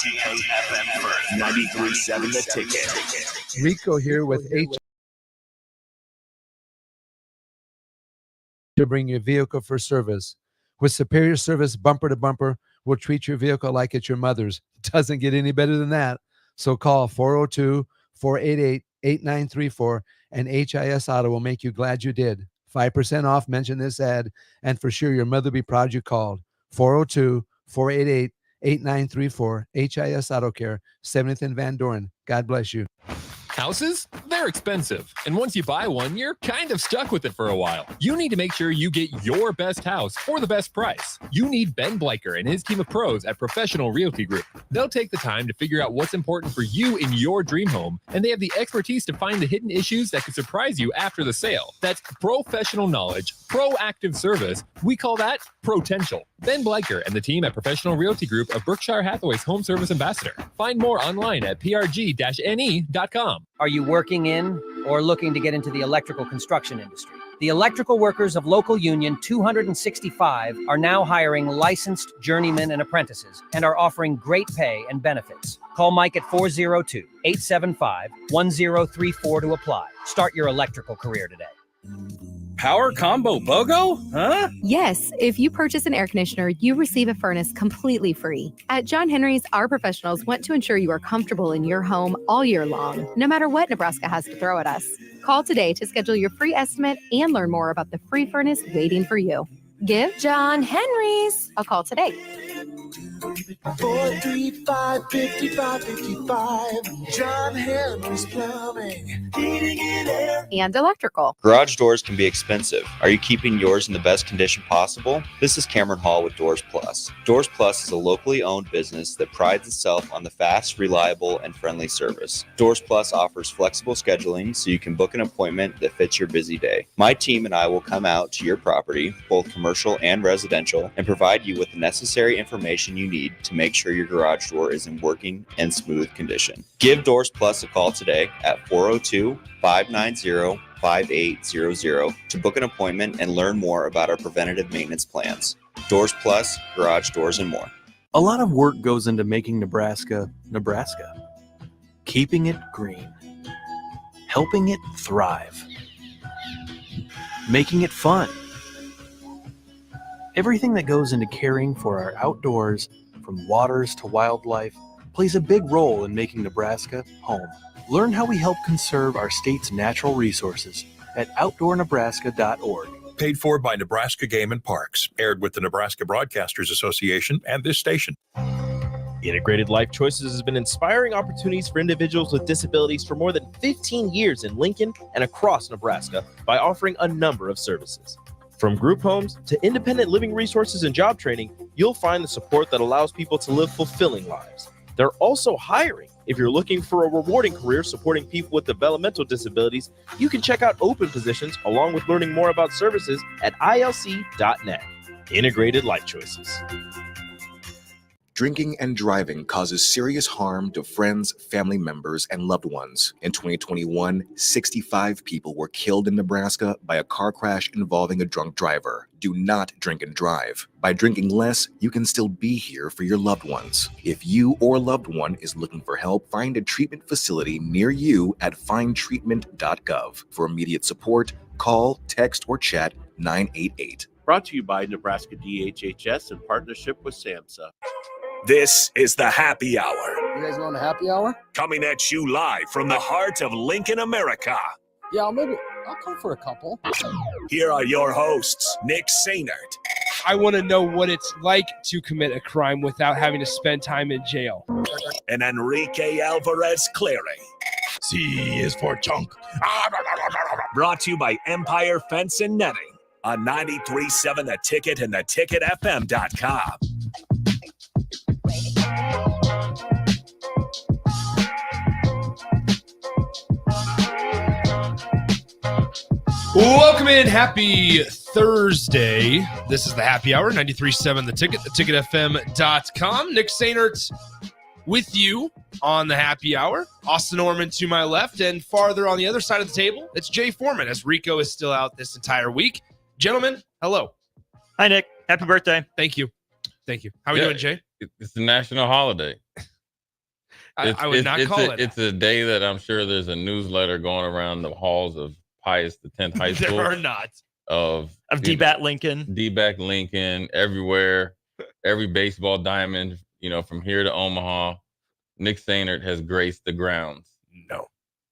WTKFM first. 93.7 The Ticket. Rico here with to bring your vehicle for service. With superior service bumper to bumper, we'll treat your vehicle like it's your mother's. Doesn't get any better than that. So call 402-488-8934 and HIS Auto will make you glad you did. 5% off, mention this ad, and for sure your mother will be proud you called. 402-488-8934, HIS Auto Care, 70th and Van Doren. God bless you. Houses? They're expensive. And once you buy one, you're kind of stuck with it for a while. You need to make sure you get your best house for the best price. You need Ben Bleicher and his team of pros at Professional Realty Group. They'll take the time to figure out what's important for you in your dream home, and they have the expertise to find the hidden issues that could surprise you after the sale. That's professional knowledge, proactive service. We call that potential. Ben Bleicher and the team at Professional Realty Group of Berkshire Hathaway's Home Service Ambassador. Find more online at prg-ne.com. Are you working in or looking to get into the electrical construction industry? The electrical workers of Local Union 265 are now hiring licensed journeymen and apprentices and are offering great pay and benefits. Call Mike at 402-875-1034 to apply. Start your electrical career today. Power combo BOGO? Huh? Yes, if you purchase an air conditioner, you receive a furnace completely free. At John Henry's, our professionals want to ensure you are comfortable in your home all year long, no matter what Nebraska has to throw at us. Call today to schedule your free estimate and learn more about the free furnace waiting for you. Give John Henry's a call today. 435-5555. John Henry's Plumbing, Heating and Air, and Electrical. Garage doors can be expensive. Are you keeping yours in the best condition possible? This is Cameron Hall with Doors Plus. Doors Plus is a locally owned business that prides itself on the fast, reliable, and friendly service. Doors Plus offers flexible scheduling so you can book an appointment that fits your busy day. My team and I will come out to your property, both commercial and residential, and provide you with the necessary information you need to make sure your garage door is in working and smooth condition. Give Doors Plus a call today at 402-590-5800 to book an appointment and learn more about our preventative maintenance plans. Doors Plus, garage doors, and more. A lot of work goes into making Nebraska, Nebraska. Keeping it green. Helping it thrive. Making it fun. Everything that goes into caring for our outdoors, from waters to wildlife, plays a big role in making Nebraska home. Learn how we help conserve our state's natural resources at outdoornebraska.org. Paid for by Nebraska Game and Parks. Aired with the Nebraska Broadcasters Association and this station. Integrated Life Choices has been inspiring opportunities for individuals with disabilities for more than 15 years in Lincoln and across Nebraska by offering a number of services. From group homes to independent living resources and job training, you'll find the support that allows people to live fulfilling lives. They're also hiring. If you're looking for a rewarding career supporting people with developmental disabilities, you can check out open positions along with learning more about services at ilc.net. Integrated Life Choices. Drinking and driving causes serious harm to friends, family members, and loved ones. In 2021, 65 people were killed in Nebraska by a car crash involving a drunk driver. Do not drink and drive. By drinking less, you can still be here for your loved ones. If you or a loved one is looking for help, find a treatment facility near you at findtreatment.gov. For immediate support, call, text, or chat 988. Brought to you by Nebraska DHHS in partnership with SAMHSA. This is the Happy Hour. You guys going to happy hour? Coming at you live from the heart of Lincoln, America. Yeah, I'll come for a couple. Here are your hosts, Nick Sainert. I want to know what it's like to commit a crime without having to spend time in jail. And Enrique Alvarez Clary. C is for chunk. Brought to you by Empire Fence and Netting on 93.7 The Ticket and theticketfm.com. Welcome in. Happy Thursday. This is the Happy Hour, 93.7 The Ticket, theticketfm.com. Nick Sainert with you on the Happy Hour. Austin Norman to my left, and farther on the other side of the table, it's Jay Foreman, as Rico is still out this entire week. Gentlemen, hello. Hi, Nick. Happy birthday. Thank you. How are we doing, Jay? It's a national holiday. I would not call it. It's a day that I'm sure there's a newsletter going around the halls of Pius X High School. There are not. Of DBAT Lincoln. DBAT Lincoln, everywhere, every baseball diamond, from here to Omaha. Nick Sainert has graced the grounds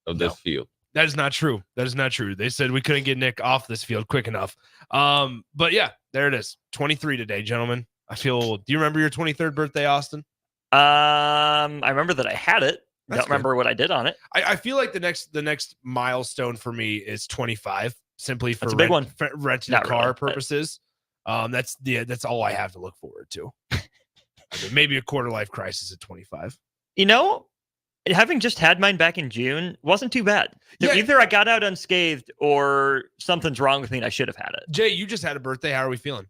of this field. That is not true. That is not true. They said we couldn't get Nick off this field quick enough. But yeah, there it is. 23 today, gentlemen. I feel old. Do you remember your 23rd birthday, Austin? I remember that I had it. I don't remember what I did on it. I feel like the next milestone for me is 25, simply for That's a big one. Renting a car purposes. That's all I have to look forward to. Maybe a quarter life crisis at 25. Having just had mine back in June wasn't too bad. Either I got out unscathed or something's wrong with me and I should have had it. Jay, you just had a birthday. How are we feeling?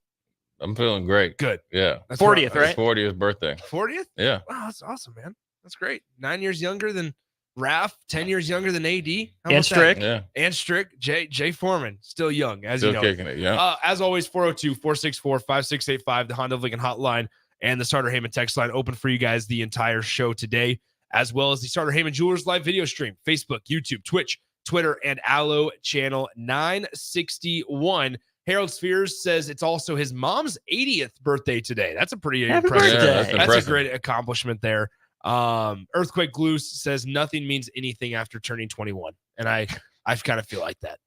I'm feeling great. Good. Yeah. That's 40th, right? 40th birthday. 40th? Yeah. Wow, that's awesome, man. That's great. 9 years younger than Raph, 10 years younger than AD. And Strick. Yeah. And Strick. Jay Foreman, still young, as still you know. Kicking it, yeah. As always, 402-464-5685, the Honda of Lincoln hotline and the Starter Heyman text line open for you guys the entire show today, as well as the Starter Heyman Jewelers live video stream, Facebook, YouTube, Twitch, Twitter, and Allo channel 961. Harold Spheres says it's also his mom's 80th birthday today. That's a pretty impressive. Yeah, that's a great accomplishment there. Earthquake Glue says nothing means anything after turning 21. And I kind of feel like that.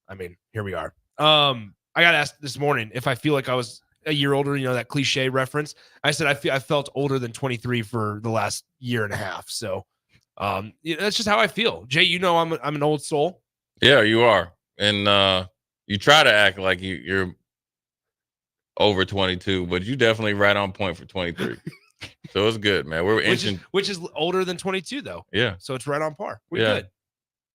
I mean, here we are. I got asked this morning if I feel like I was a year older, that cliche reference. I said I felt older than 23 for the last year and a half. So that's just how I feel. Jay, I'm an old soul. Yeah, you are. And you try to act like you're over 22, but you definitely right on point for 23. So it's good, man. We're inching, which is older than 22 though. Yeah. So it's right on par. We're good.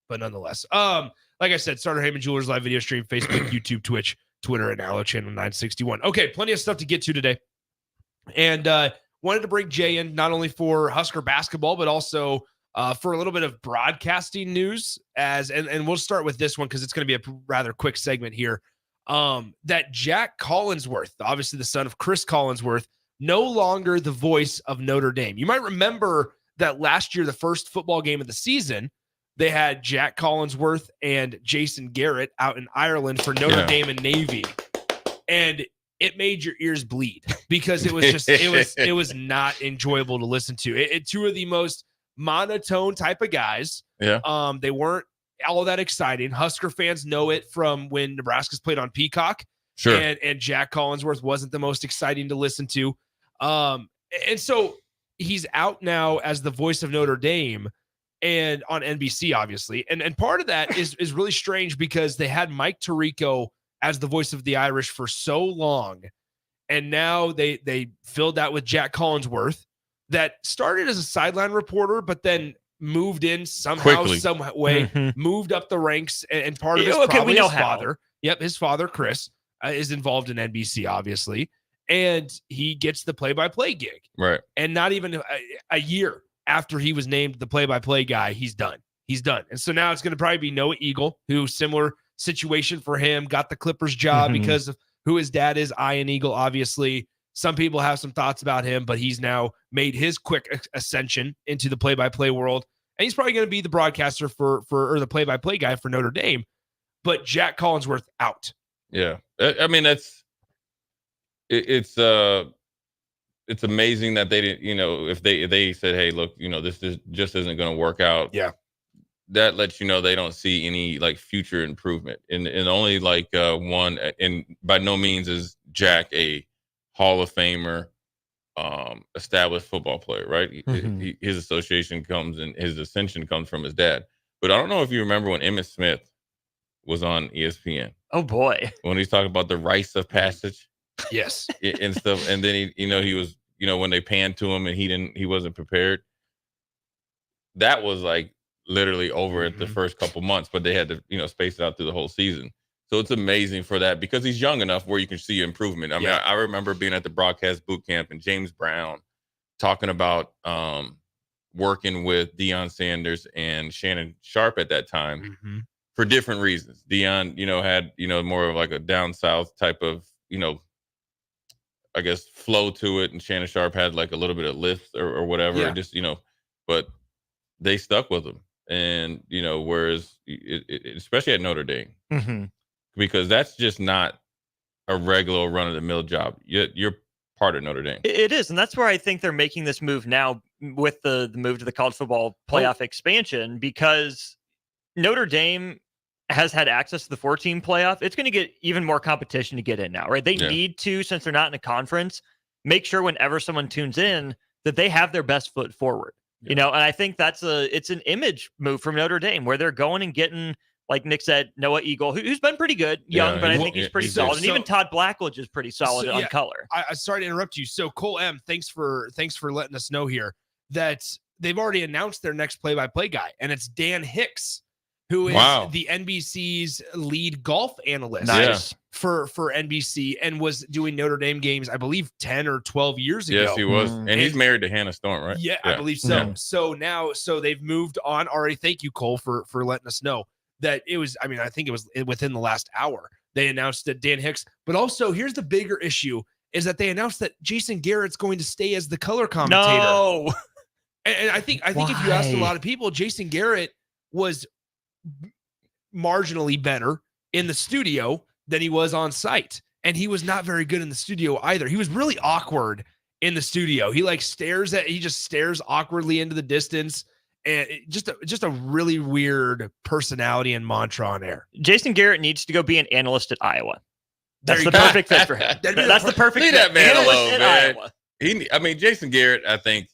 But nonetheless, like I said, Starter Heyman Jewelers live video stream, Facebook, YouTube, Twitch, Twitter, and Allo channel 961. Okay, plenty of stuff to get to today. And wanted to bring Jay in not only for Husker basketball, but also for a little bit of broadcasting news. And we'll start with this one because it's going to be a rather quick segment here. That Jack Collinsworth, obviously the son of Chris Collinsworth, no longer the voice of Notre Dame. You might remember that last year, the first football game of the season, they had Jack Collinsworth and Jason Garrett out in Ireland for Notre Dame and Navy. And it made your ears bleed because it was just, it was not enjoyable to listen to. Two of the most monotone type of guys. Yeah. They weren't all that exciting. Husker fans know it from when Nebraska's played on Peacock. Sure. And Jack Collinsworth wasn't the most exciting to listen to. And so he's out now as the voice of Notre Dame and on NBC, obviously. And part of that is really strange because they had Mike Tirico as the voice of the Irish for so long. And now they filled that with Jack Collinsworth that started as a sideline reporter, but then moved in somehow, some way, moved up the ranks. And part of his probably his father. Yep, his father, Chris, is involved in NBC, obviously. And he gets the play-by-play gig. Right. And not even a year after he was named the play-by-play guy, he's done. He's done. And so now it's going to probably be Noah Eagle, who similar situation for him, got the Clippers job because of who his dad is, Ian Eagle, obviously. Some people have some thoughts about him, but he's now made his quick ascension into the play-by-play world. And he's probably going to be the broadcaster or the play-by-play guy for Notre Dame. But Jack Collinsworth out. Yeah. I mean, it's amazing that they didn't, if they said, hey, look, this just isn't going to work out. Yeah. That lets you know they don't see any future improvement. And only one, and by no means is Jack a Hall of Famer, established football player, right? His association comes and his ascension comes from his dad. But I don't know if you remember when Emmitt Smith was on ESPN. Oh boy. When he's talking about the rites of passage. Yes. And stuff. And then he was, when they panned to him and he wasn't prepared. That was literally over at the first couple months, but they had to, space it out through the whole season. So it's amazing for that because he's young enough where you can see improvement. I mean, I remember being at the broadcast boot camp and James Brown talking about working with Deion Sanders and Shannon Sharp at that time for different reasons. Deion, had, more of a down south type of, I guess flow to it. And Shannon Sharp had a little bit of lift or whatever. Yeah. Just, but they stuck with him. And, whereas especially at Notre Dame, because that's just not a regular run of the mill job. You're part of Notre Dame. It is. And that's where I think they're making this move now with the move to the college football playoff expansion, because Notre Dame has had access to the 4-team playoff. It's going to get even more competition to get in now, right? They need to, since they're not in a conference, make sure whenever someone tunes in that they have their best foot forward. And I think it's an image move from Notre Dame where they're going and getting, like Nick said, Noah Eagle, who's been pretty good, young, but I think he's pretty solid. And even Todd Blackledge is pretty solid on color. I sorry to interrupt you. So Cole M, thanks for letting us know here that they've already announced their next play-by-play guy, and it's Dan Hicks, who is the NBC's lead golf analyst for NBC, and was doing Notre Dame games, I believe, 10 or 12 years ago. Yes, he was. And he's married to Hannah Storm, right? Yeah, I believe so. Yeah. So they've moved on already. Thank you, Cole, for letting us know that it was, I think it was within the last hour, they announced that Dan Hicks, but also here's the bigger issue is that they announced that Jason Garrett's going to stay as the color commentator. No. And I think if you asked a lot of people, Jason Garrett was marginally better in the studio than he was on site. And he was not very good in the studio either. He was really awkward in the studio. He just stares awkwardly into the distance. And just a really weird personality and mantra on air. Jason Garrett needs to go be an analyst at Iowa. That's the perfect fit for him. That's the perfect fit. Leave that man alone, man. Iowa. Jason Garrett, I think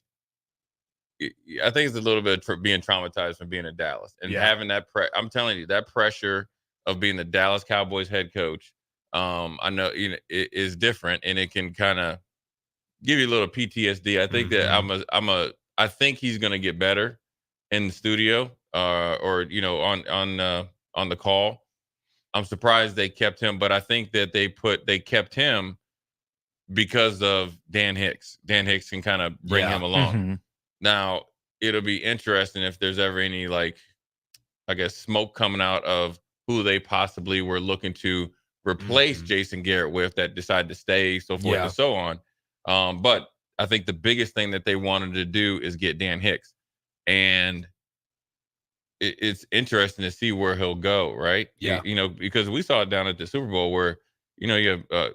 it's a little bit being traumatized from being in Dallas and having that. I'm telling you, that pressure of being the Dallas Cowboys head coach, I know it is different, and it can kind of give you a little PTSD. I think that I think he's going to get better in the studio, or on the call. I'm surprised they kept him, but I think that they kept him because of Dan Hicks. Dan Hicks can kind of bring him along. Now, it'll be interesting if there's ever any, smoke coming out of who they possibly were looking to replace Jason Garrett with that decided to stay, so forth and so on. But I think the biggest thing that they wanted to do is get Dan Hicks. And it's interesting to see where he'll go, right? Yeah. Because we saw it down at the Super Bowl where, you have,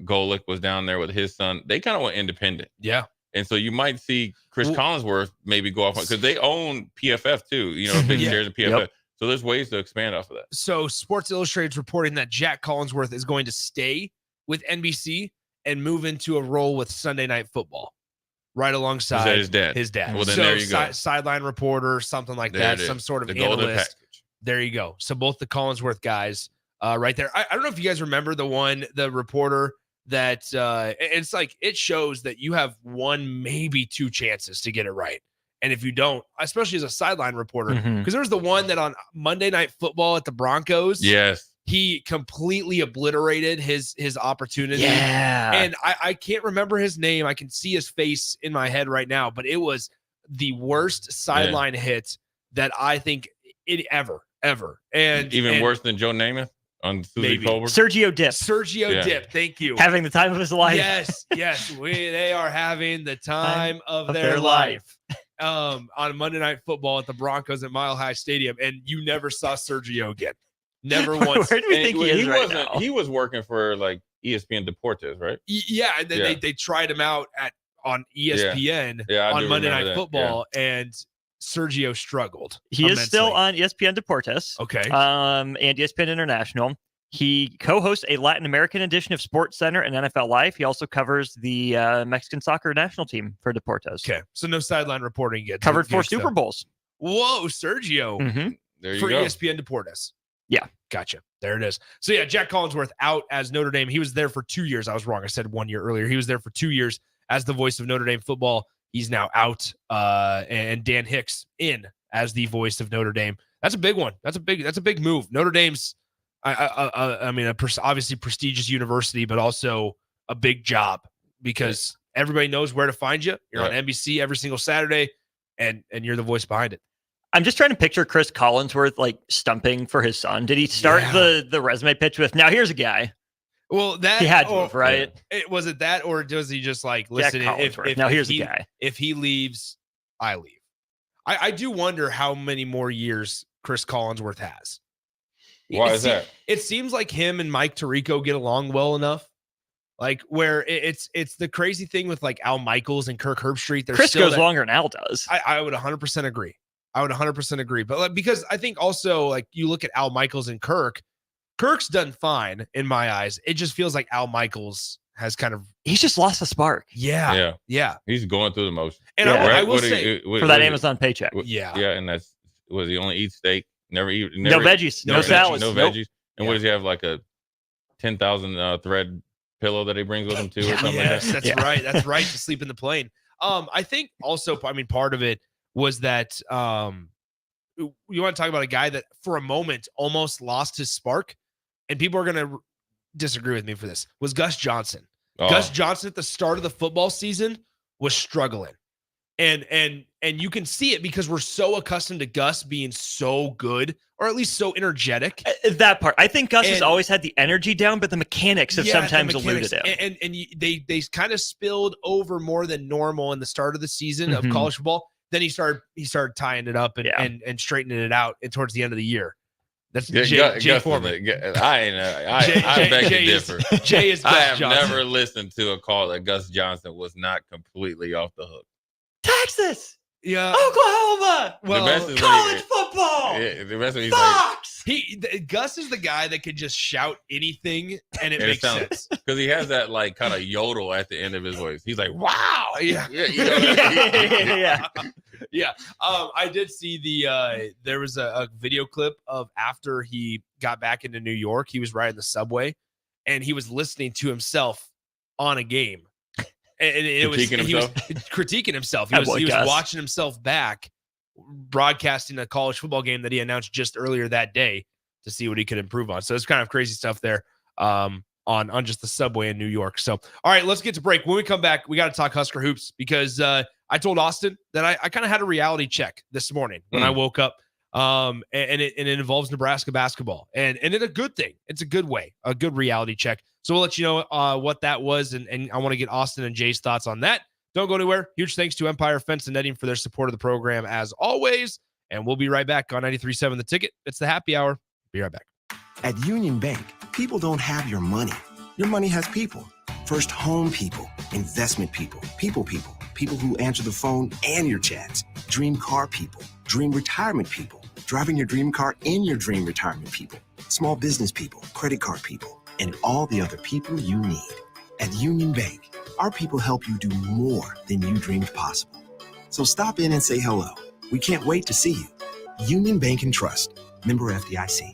Golick was down there with his son. They kind of went independent. Yeah. And so you might see Chris Collinsworth maybe go off because they own PFF too, big shares of PFF. Yep. So there's ways to expand off of that. So Sports Illustrated's reporting that Jack Collinsworth is going to stay with NBC and move into a role with Sunday Night Football, right alongside his dad. Well, then there you go. Sideline reporter, something like that, some sort of analyst. There you go. So both the Collinsworth guys right there. I don't know if you guys remember the reporter that it's like it shows that you have one, maybe two chances to get it right. And if you don't, especially as a sideline reporter, because there was the one that on Monday Night Football at the Broncos. Yes. He completely obliterated his opportunity. Yeah. And I can't remember his name. I can see his face in my head right now, but it was the worst sideline hit that I think ever. And even worse than Joe Namath on Susie Colbert. Sergio Dip. Dip. Thank you. Having the time of his life. Yes. They are having the time of their life. On Monday Night Football at the Broncos at Mile High Stadium. And you never saw Sergio again. Never once. Where do we think he is right now? He was working for ESPN Deportes, right? Yeah, and then they tried him out on ESPN on Monday Night Football, and Sergio struggled. He is still on ESPN Deportes. Okay. And ESPN International. He co-hosts a Latin American edition of Sports Center and NFL Live. He also covers the Mexican soccer national team for Deportes. Okay, so no sideline reporting yet. Covered 4 Super Bowls. Whoa, Sergio. There you for go. ESPN Deportes. Yeah. Gotcha. There it is. So yeah, Jack Collinsworth out as Notre Dame. He was there for 2 years. I was wrong. I said 1 year earlier. He was there for 2 years as the voice of Notre Dame football. He's now out. And Dan Hicks in as the voice of Notre Dame. That's a big one. That's a big move. Notre Dame's, obviously prestigious university, but also a big job because everybody knows where to find you. You're on NBC every single Saturday, and you're the voice behind it. I'm just trying to picture Chris Collinsworth stumping for his son. Did he start the resume pitch with, now here's a guy? Well, that he had to, right? Was it that, or does he just listen? If now here's a guy. If he leaves, I leave. I do wonder how many more years Chris Collinsworth has. Why is that? It seems like him and Mike Tirico get along well enough. Like where it's the crazy thing with like Al Michaels and Kirk Herbstreit. Chris goes longer than Al does. I would 100% agree. But like, because I think also like you look at Al Michaels and Kirk's done fine in my eyes. It just feels like Al Michaels has he's just lost the spark. Yeah. He's going through the motion. And I will say for that Amazon paycheck. Yeah, and that's he only eats steak, never eat no veggies, no salads, no veggies. And what does he have, like a 10,000 thread pillow that he brings with him too, or something yes, like that? That's right. That's right. To sleep in the plane. I think also, part of it was that you want to talk about a guy that for a moment almost lost his spark, and people are going to disagree with me for this, was Gus Johnson. Gus Johnson at the start of the football season was struggling. And you can see it because we're so accustomed to Gus being so good, or at least so energetic. That part. I think Gus has always had the energy down, but the mechanics have sometimes eluded him. And they kind of spilled over more than normal in the start of the season of college football. Then he started tying it up and straightening it out towards the end of the year. That's Jay Foreman. I beg to differ. Jay is Gus I have Johnson. never listened to a call that Gus Johnson was not completely off the hook. Texas, Oklahoma, college football. The best of Fox. Gus is the guy that could just shout anything and it makes sense because he has that like kind of yodel at the end of his voice. He's like, "Wow, yeah." I did see there was a video clip of after he got back into New York. He was riding the subway, and he was listening to himself on a game. And he was critiquing himself. He was watching himself back, broadcasting a college football game that he announced just earlier that day to see what he could improve on. So it's kind of crazy stuff there on just the subway in New York. So, all right, let's get to break. When we come back, we got to talk Husker hoops because I told Austin that I kind of had a reality check this morning when I woke up. And it involves Nebraska basketball and it's a good thing. It's a good way, a good reality check. So we'll let you know what that was. And I want to get Austin and Jay's thoughts on that. Don't go anywhere. Huge thanks to Empire Fence and Netting for their support of the program as always. And we'll be right back on 93.7 The Ticket. It's the happy hour. Be right back. At Union Bank, people don't have your money. Your money has people. First home people, investment people who answer the phone and your chats, dream car people, dream retirement people, driving your dream car in your dream retirement people, small business people, credit card people, and all the other people you need. At Union Bank, our people help you do more than you dreamed possible. So stop in and say hello. We can't wait to see you. Union Bank and Trust. Member FDIC.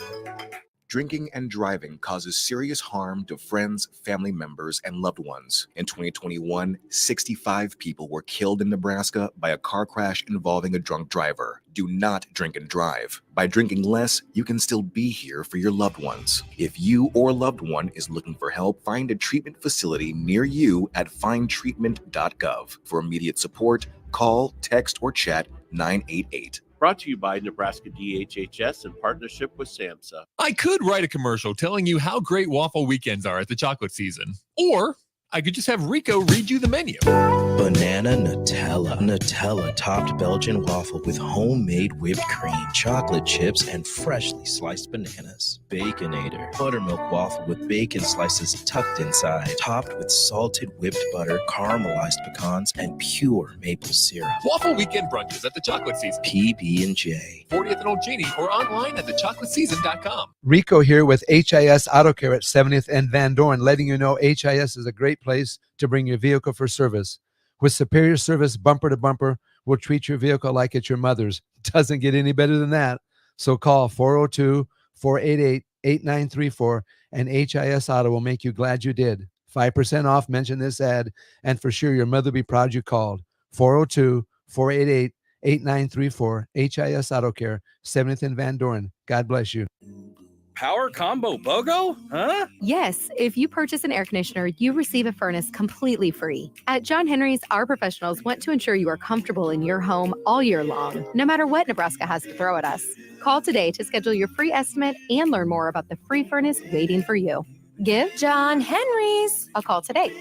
Drinking and driving causes serious harm to friends, family members, and loved ones. In 2021, 65 people were killed in Nebraska by a car crash involving a drunk driver. Do not drink and drive. By drinking less, you can still be here for your loved ones. If you or loved one is looking for help, find a treatment facility near you at findtreatment.gov. For immediate support, call, text, or chat 988. Brought to you by Nebraska DHHS in partnership with SAMHSA. I could write a commercial telling you how great waffle weekends are at the chocolate season. Or I could just have Rico read you the menu. Banana Nutella topped Belgian waffle with homemade whipped cream, chocolate chips, and freshly sliced bananas. Baconator, buttermilk waffle with bacon slices tucked inside, topped with salted whipped butter, caramelized pecans, and pure maple syrup. Waffle weekend brunches at the chocolate season. PB&J. 40th and Old Cheney or online at thechocolateseason.com. Rico here with HIS Auto Care at 70th and Van Dorn, letting you know HIS is a great place to bring your vehicle for service. With superior service bumper to bumper, we'll treat your vehicle like it's your mother's. Doesn't get any better than that. So call 402-488-8934 and HIS Auto will make you glad you did. 5% off, mention this ad, and for sure your mother will be proud you called. 402-488-8934, HIS Auto Care, 70th and Van Dorn. God bless you. Power combo BOGO? Huh? Yes, if you purchase an air conditioner, you receive a furnace completely free. At John Henry's, our professionals want to ensure you are comfortable in your home all year long, no matter what Nebraska has to throw at us. Call today to schedule your free estimate and learn more about the free furnace waiting for you. Give John Henry's a call today.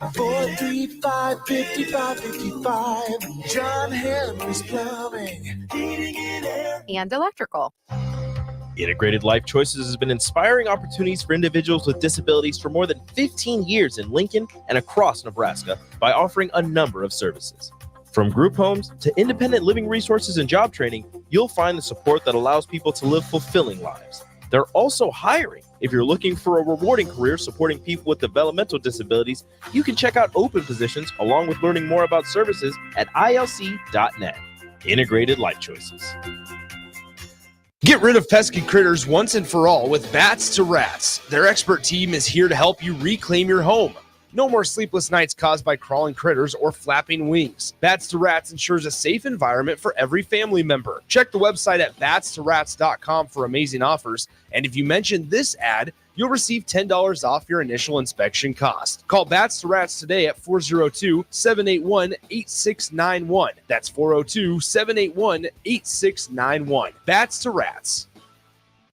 435-5555. John Henry's Plumbing, Heating and Air. And electrical. Integrated Life Choices has been inspiring opportunities for individuals with disabilities for more than 15 years in Lincoln and across Nebraska by offering a number of services. From group homes to independent living resources and job training, you'll find the support that allows people to live fulfilling lives. They're also hiring. If you're looking for a rewarding career supporting people with developmental disabilities, you can check out open positions along with learning more about services at ilc.net. Integrated Life Choices. Get rid of pesky critters once and for all with Bats to Rats. Their expert team is here to help you reclaim your home. No more sleepless nights caused by crawling critters or flapping wings. Bats to Rats ensures a safe environment for every family member. Check the website at batstorats.com for amazing offers. And if you mention this ad, you'll receive $10 off your initial inspection cost. Call Bats to Rats today at 402-781-8691. That's 402-781-8691. Bats to Rats.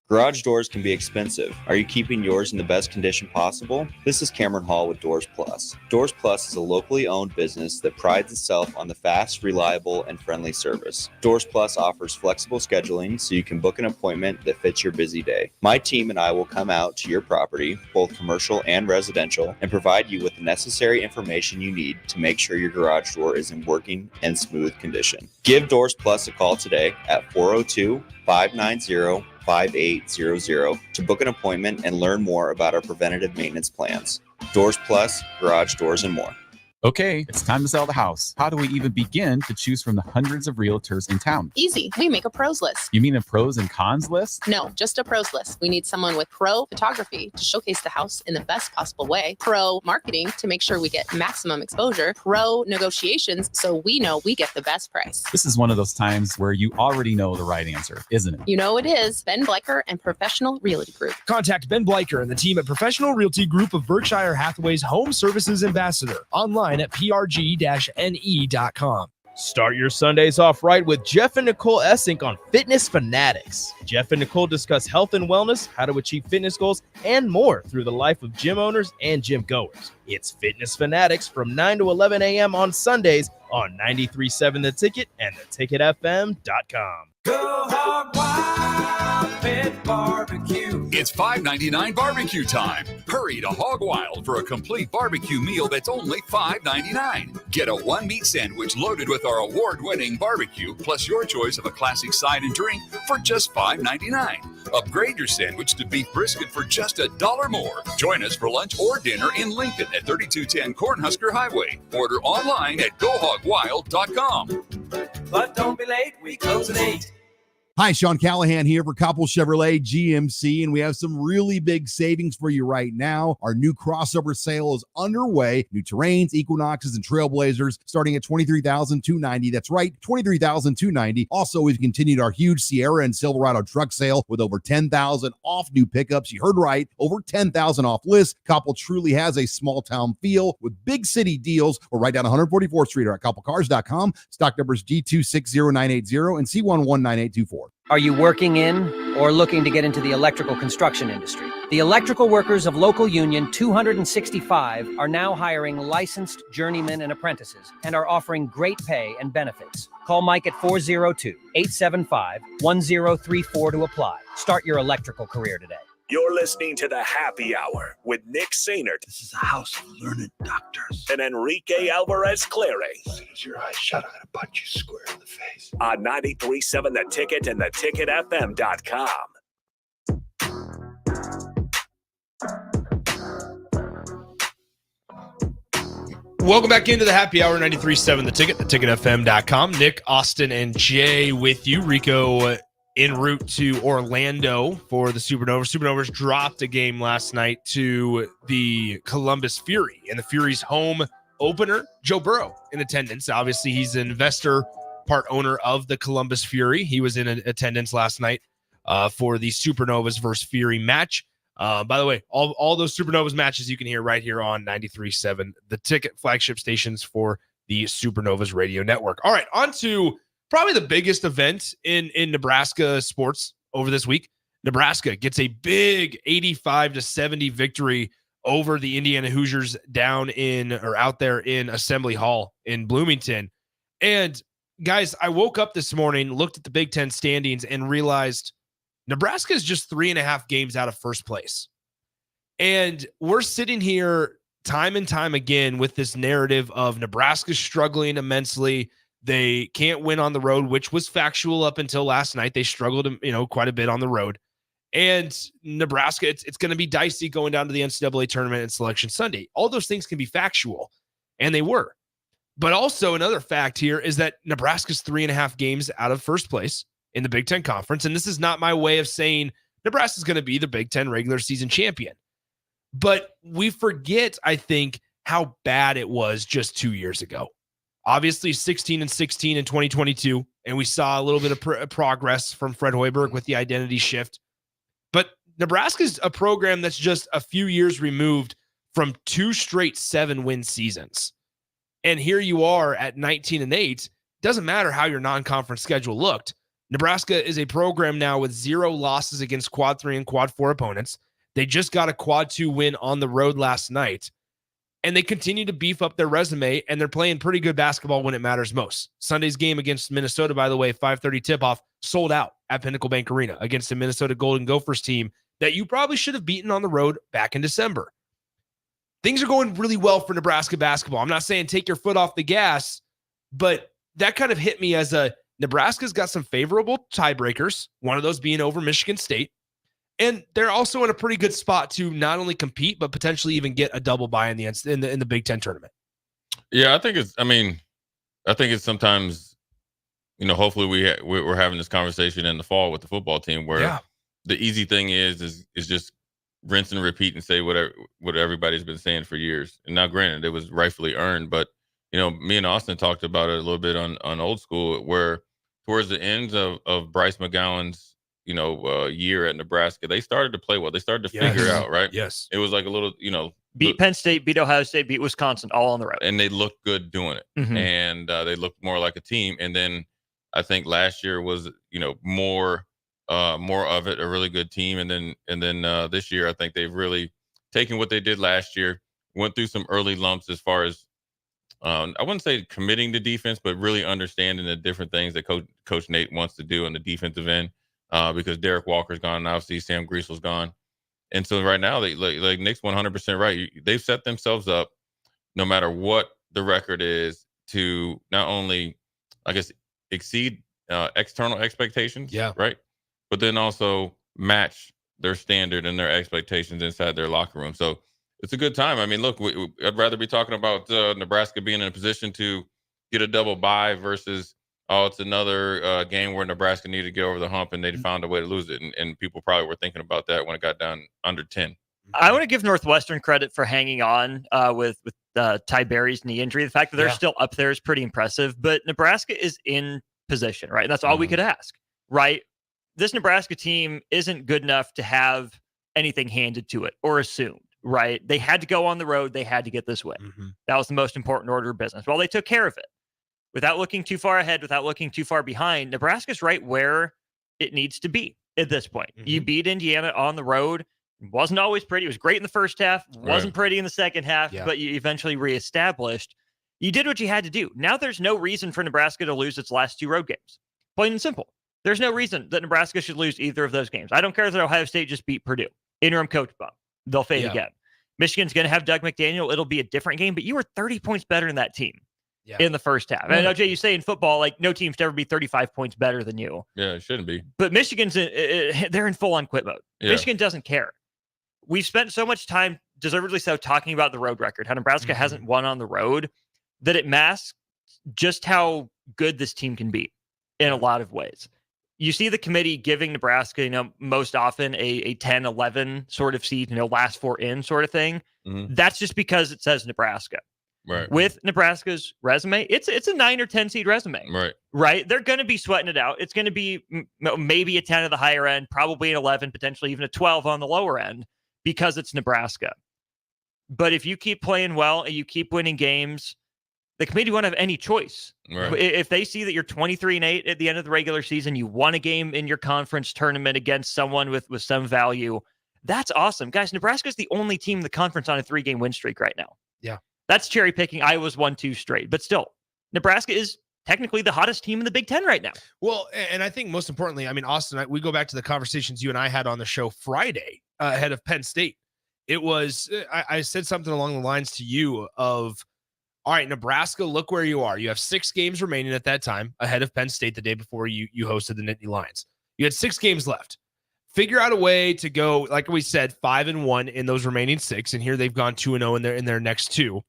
Garage doors can be expensive. Are you keeping yours in the best condition possible? This is Cameron Hall with Doors Plus. Doors Plus is a locally owned business that prides itself on the fast, reliable, and friendly service. Doors Plus offers flexible scheduling so you can book an appointment that fits your busy day. My team and I will come out to your property, both commercial and residential, and provide you with the necessary information you need to make sure your garage door is in working and smooth condition. Give Doors Plus a call today at 402-590-5800 to book an appointment and learn more about our preventative maintenance plans. Doors Plus, garage doors, and more. Okay, it's time to sell the house. How do we even begin to choose from the hundreds of realtors in town? Easy. We make a pros list. You mean a pros and cons list? No, just a pros list. We need someone with pro photography to showcase the house in the best possible way, pro marketing to make sure we get maximum exposure, pro negotiations so we know we get the best price. This is one of those times where you already know the right answer, isn't it? You know it is. Ben Bleicher and Professional Realty Group. Contact Ben Bleicher and the team at Professional Realty Group of Berkshire Hathaway's Home Services Ambassador. Online at prg-ne.com. Start your Sundays off right with Jeff and Nicole Essink on Fitness Fanatics. Jeff and Nicole discuss health and wellness, how to achieve fitness goals, and more through the life of gym owners and gym goers. It's Fitness Fanatics from 9 to 11 a.m. on Sundays on 93.7 The Ticket and theticketfm.com. Go hog wild, pit barbecue. It's $5.99 barbecue time. Hurry to Hog Wild for a complete barbecue meal that's only $5.99. Get a one-meat sandwich loaded with our award-winning barbecue, plus your choice of a classic side and drink for just $5.99. Upgrade your sandwich to beef brisket for just $1 more. Join us for lunch or dinner in Lincoln at 3210 Cornhusker Highway. Order online at gohogwild.com. But don't be late, we close at 8. Hi, Sean Callahan here for Koppel Chevrolet GMC, and we have some really big savings for you right now. Our new crossover sale is underway. New Terrains, Equinoxes, and Trailblazers starting at $23,290. That's right, $23,290. Also, we've continued our huge Sierra and Silverado truck sale with over $10,000 off new pickups. You heard right, over $10,000 off list. Koppel truly has a small town feel with big city deals. We're right down 144th Street or at koppelcars.com. Stock numbers G260980 and C119824. Are you working in or looking to get into the electrical construction industry? The electrical workers of local union 265 are now hiring licensed journeymen and apprentices and are offering great pay and benefits. Call Mike at 402-875-1034 to apply. Start your electrical career today. You're listening to the Happy Hour with Nick Sainert. This is a house of learned doctors. And Enrique Alvarez Clary. As soon as your eyes shut, I'm going to punch you square in the face. On 93.7 The Ticket and theticketfm.com. Welcome back into the Happy Hour, 93.7 The Ticket, theticketfm.com. Nick, Austin, and Jay with you. Rico en route to Orlando for the Supernovas. Supernovas dropped a game last night to the Columbus Fury, and the Fury's home opener, Joe Burrow, in attendance. Obviously, he's an investor, part owner of the Columbus Fury. He was in attendance last night for the Supernovas versus Fury match. By the way, all those Supernovas matches you can hear right here on 93.7, the Ticket flagship stations for the Supernovas radio network. All right, on to probably the biggest event in Nebraska sports over this week. Nebraska gets a big 85-70 victory over the Indiana Hoosiers out there in Assembly Hall in Bloomington. And guys, I woke up this morning, looked at the Big Ten standings, and realized Nebraska is just 3.5 games out of first place. And we're sitting here time and time again with this narrative of Nebraska struggling immensely. They can't win on the road, which was factual up until last night. They struggled, quite a bit on the road. And Nebraska, it's going to be dicey going down to the NCAA tournament and Selection Sunday. All those things can be factual, and they were. But also another fact here is that Nebraska's 3.5 games out of first place in the Big Ten Conference. And this is not my way of saying Nebraska's going to be the Big Ten regular season champion. But we forget, I think, how bad it was just 2 years ago. Obviously, 16-16 in 2022, and we saw a little bit of progress from Fred Hoiberg with the identity shift. But Nebraska's a program that's just a few years removed from 2 straight 7-win seasons. And here you are at 19-8. Doesn't matter how your non-conference schedule looked. Nebraska is a program now with 0 losses against quad 3 and quad 4 opponents. They just got a quad 2 win on the road last night. And they continue to beef up their resume, and they're playing pretty good basketball when it matters most. Sunday's game against Minnesota, by the way, 5:30 tip-off, sold out at Pinnacle Bank Arena against the Minnesota Golden Gophers team that you probably should have beaten on the road back in December. Things are going really well for Nebraska basketball. I'm not saying take your foot off the gas, but that kind of hit me as Nebraska's got some favorable tiebreakers, one of those being over Michigan State. And they're also in a pretty good spot to not only compete, but potentially even get a double bye in the Big Ten tournament. Yeah, I think it's sometimes, hopefully we're having this conversation in the fall with the football team where the easy thing is just rinse and repeat and say what everybody's been saying for years. And now, granted, it was rightfully earned, but me and Austin talked about it a little bit on Old School, where towards the end of Bryce McGowan's year at Nebraska, they started to play well. They started to figure it out, right? Yes. It was like a little, beat Penn State, beat Ohio State, beat Wisconsin, all on the road. And they looked good doing it. Mhm. And they looked more like a team. And then I think last year was, more of it, a really good team. And then this year, I think they've really taken what they did last year, went through some early lumps as far as, I wouldn't say committing to defense, but really understanding the different things that Coach Nate wants to do on the defensive end. Because Derek Walker's gone, and obviously Sam Griesel's gone. And so right now, they like Nick's 100% right. They've set themselves up, no matter what the record is, to not only, I guess, exceed external expectations, right? But then also match their standard and their expectations inside their locker room. So it's a good time. I mean, look, I'd rather be talking about Nebraska being in a position to get a double bye versus, it's another game where Nebraska needed to get over the hump and they found a way to lose it. And people probably were thinking about that when it got down under 10. I want to give Northwestern credit for hanging on with Ty Berry's knee injury. The fact that they're still up there is pretty impressive. But Nebraska is in position, right? And that's all we could ask, right? This Nebraska team isn't good enough to have anything handed to it or assumed, right? They had to go on the road. They had to get this win. That was the most important order of business. Well, they took care of it. Without looking too far ahead, without looking too far behind, Nebraska's right where it needs to be at this point. You beat Indiana on the road. It wasn't always pretty. It was great in the first half. Wasn't pretty in the second half, but you eventually reestablished. You did what you had to do. Now there's no reason for Nebraska to lose its last 2 road games. Plain and simple. There's no reason that Nebraska should lose either of those games. I don't care that Ohio State just beat Purdue. Interim coach bump. They'll fade again. Michigan's going to have Doug McDaniel. It'll be a different game, but you were 30 points better than that team. In the first half. And I know, Jay, you say in football, like, no team's ever be 35 points better than you. Yeah, it shouldn't be. But Michigan's, they're in full-on quit mode. Yeah. Michigan doesn't care. We've spent so much time, deservedly so, talking about the road record, how Nebraska hasn't won on the road, that it masks just how good this team can be in a lot of ways. You see the committee giving Nebraska, most often a 10, 11 sort of seed, last 4 in sort of thing. That's just because it says Nebraska. Right. With Nebraska's resume, it's a 9 or 10 seed resume. Right. They're going to be sweating it out. It's going to be maybe a 10 at the higher end, probably an 11, potentially even a 12 on the lower end because it's Nebraska. But if you keep playing well and you keep winning games, the committee won't have any choice. Right. If they see that you're 23-8 at the end of the regular season, you won a game in your conference tournament against someone with some value, That's awesome. Guys, Nebraska's the only team in the conference on a 3-game win streak right now. Yeah. That's cherry picking. Iowa's 1-2 straight, but still, Nebraska is technically the hottest team in the Big Ten right now. Well, and I think most importantly, I mean, Austin, we go back to the conversations you and I had on the show Friday ahead of Penn State. It was, I said something along the lines to you of, all right, Nebraska, look where you are. You have 6 games remaining at that time ahead of Penn State the day before you hosted the Nittany Lions. You had 6 games left. Figure out a way to go, like we said, 5-1 in those remaining 6, and here they've gone 2-0 in their next 2.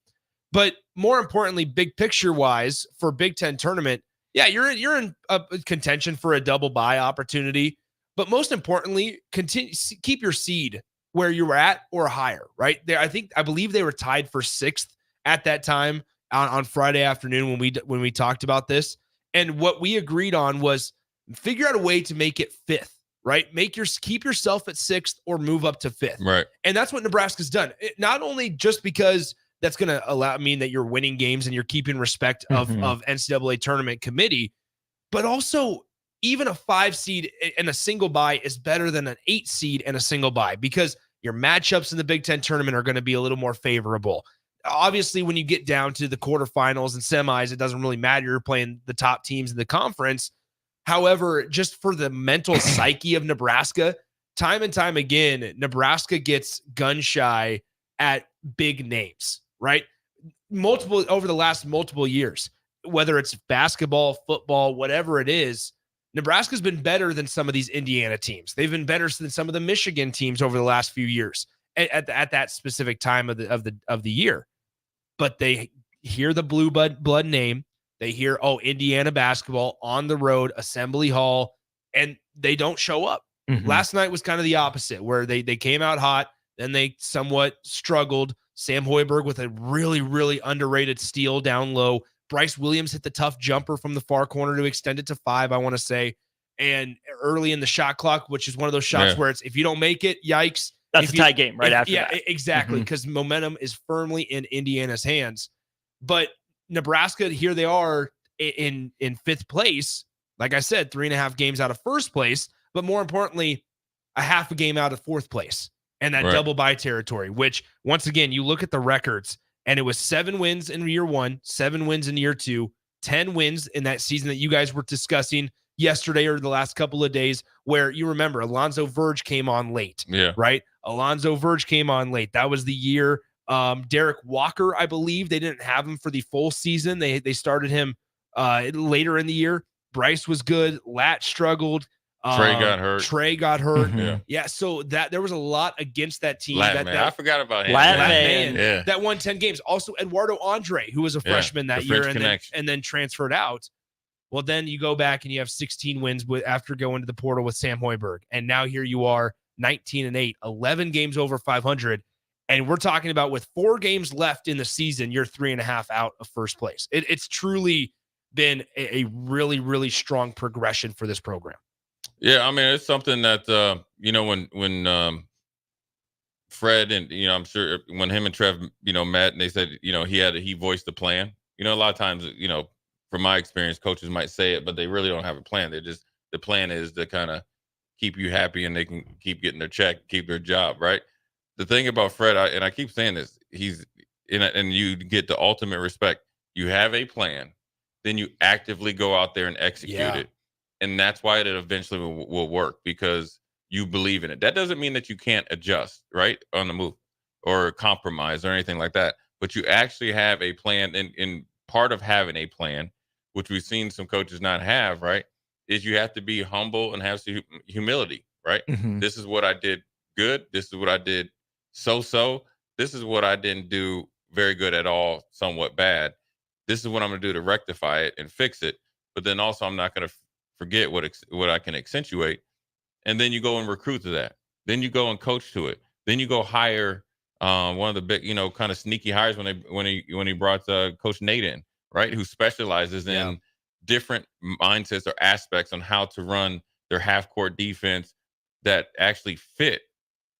But more importantly, big picture wise for Big Ten tournament, yeah, you're in a contention for a double bye opportunity. But most importantly, keep your seed where you were at or higher. Right there, I believe they were tied for 6th at that time on Friday afternoon when we talked about this. And what we agreed on was figure out a way to make it 5th. Right, keep yourself at 6th or move up to 5th. Right, and that's what Nebraska's done. Not only just because that's going to mean that you're winning games and you're keeping respect of NCAA tournament committee, but also even a 5 seed and a single bye is better than an 8 seed and a single bye because your matchups in the Big Ten tournament are going to be a little more favorable. Obviously, when you get down to the quarterfinals and semis, it doesn't really matter. You're playing the top teams in the conference. However, just for the mental psyche of Nebraska, time and time again, Nebraska gets gun shy at big names, right? Over the last multiple years, whether it's basketball, football, whatever it is, Nebraska's been better than some of these Indiana teams. They've been better than some of the Michigan teams over the last few years at that specific time of the year. But they hear the blue blood name. They hear, Indiana basketball on the road, Assembly Hall, and they don't show up. Mm-hmm. Last night was kind of the opposite, where they came out hot, then they somewhat struggled. Sam Hoiberg with a really, really underrated steal down low. Bryce Williams hit the tough jumper from the far corner to extend it to 5, I want to say. And early in the shot clock, which is one of those shots where it's if you don't make it, yikes. That's a tie game after that. Yeah, exactly, because momentum is firmly in Indiana's hands. But Nebraska, here they are in 5th place. Like I said, 3.5 games out of 1st place, but more importantly, a half a game out of 4th place and that double bye territory, which once again, you look at the records and it was 7 wins in year 1, 7 wins in year 2, 10 wins in that season that you guys were discussing yesterday or the last couple of days where you remember Alonzo Verge came on late, right? Alonzo Verge came on late. That was the year. Derek Walker, I believe they didn't have him for the full season. They started him later in the year. Bryce was good. Lat struggled. Trey got hurt. Mm-hmm. Yeah. So there was a lot against that team. I forgot about him. Lat that won 10 games. Also, Eduardo Andre, who was a freshman that year and then transferred out. Well, then you go back and you have 16 wins after going to the portal with Sam Hoiberg. And now here you are, 19-8, 11 games over 500. And we're talking about with 4 games left in the season, you're 3.5 out of 1st place. It's truly been a really, really strong progression for this program. Yeah, I mean, it's something that, when Fred and, I'm sure when him and Trev, met and they said, he voiced the plan. A lot of times, from my experience, coaches might say it, but they really don't have a plan. The plan is to kind of keep you happy and they can keep getting their check, keep their job, right? The thing about Fred, I keep saying this, and you get the ultimate respect. You have a plan, then you actively go out there and execute it. And that's why it eventually will work because you believe in it. That doesn't mean that you can't adjust, right, on the move or compromise or anything like that. But you actually have a plan. And part of having a plan, which we've seen some coaches not have, right, is you have to be humble and have some humility, right? Mm-hmm. This is what I did good. This is what I did so-so. This is what I didn't do very good at all, somewhat bad. This is what I'm going to do to rectify it and fix it. But then also I'm not going to forget what I can accentuate. And then you go and recruit to that. Then you go and coach to it. Then you go hire one of the big, kind of sneaky hires when he brought Coach Nate in, right? Who specializes in different mindsets or aspects on how to run their half-court defense that actually fit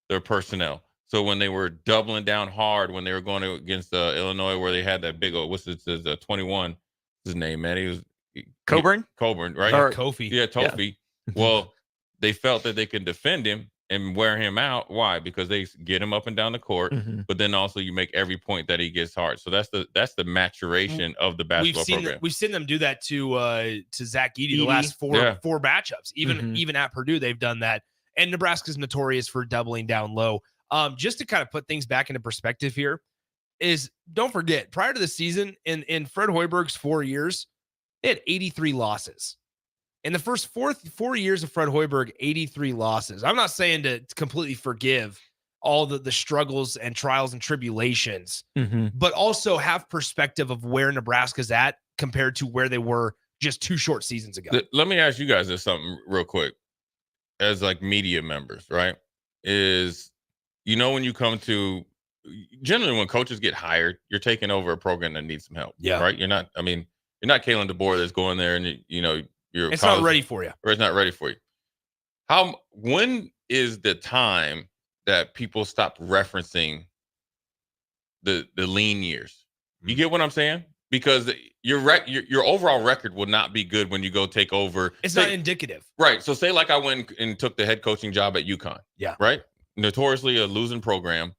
their personnel. So when they were doubling down hard, when they were going against Illinois, where they had that big old, 21, his name, man, he was Coburn, right? Kofi. Yeah, Tofi. Yeah. Well, they felt that they could defend him. and wear him out. Why? Because they get him up and down the court, but then also you make every point that he gets hard. So that's the maturation of the basketball program. We've seen them do that to Zach Edey the last four matchups. Even at Purdue, they've done that. And Nebraska's notorious for doubling down low. Just to kind of put things back into perspective here, is don't forget, prior to the season, in Fred Hoiberg's 4 years, they had 83 losses. In the first 4 years of Fred Hoiberg, 83 losses. I'm not saying to completely forgive all the struggles and trials and tribulations, but also have perspective of where Nebraska's at compared to where they were just 2 short seasons ago. Let me ask you guys this something real quick. As like media members, right? Is, when you come to, generally when coaches get hired, you're taking over a program that needs some help. Yeah. Right? You're not Kalen DeBoer that's going there and it's not ready for you. Or it's not ready for you. When is the time that people stop referencing the lean years? You get what I'm saying? Because your overall record will not be good when you go take over. It's not indicative. Right. So say like I went and took the head coaching job at UConn. Yeah. Right. Notoriously a losing program.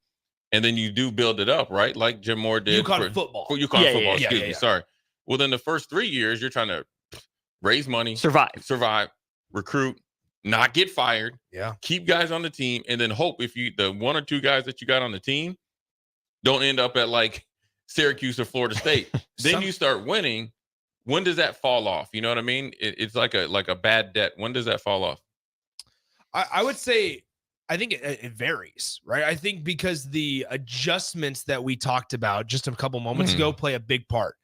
And then you do build it up, right? Like Jim Moore did. UConn football. Excuse me. Sorry. Well, then the first 3 years, you're trying to raise money, survive, recruit, not get fired, keep guys on the team, and then hope if the 1 or 2 guys that you got on the team don't end up at like Syracuse or Florida State. Then you start winning. When does that fall off? You know what I mean? It's like a bad debt. When does that fall off? I would say, I think it varies, right? I think because the adjustments that we talked about just a couple moments ago play a big part.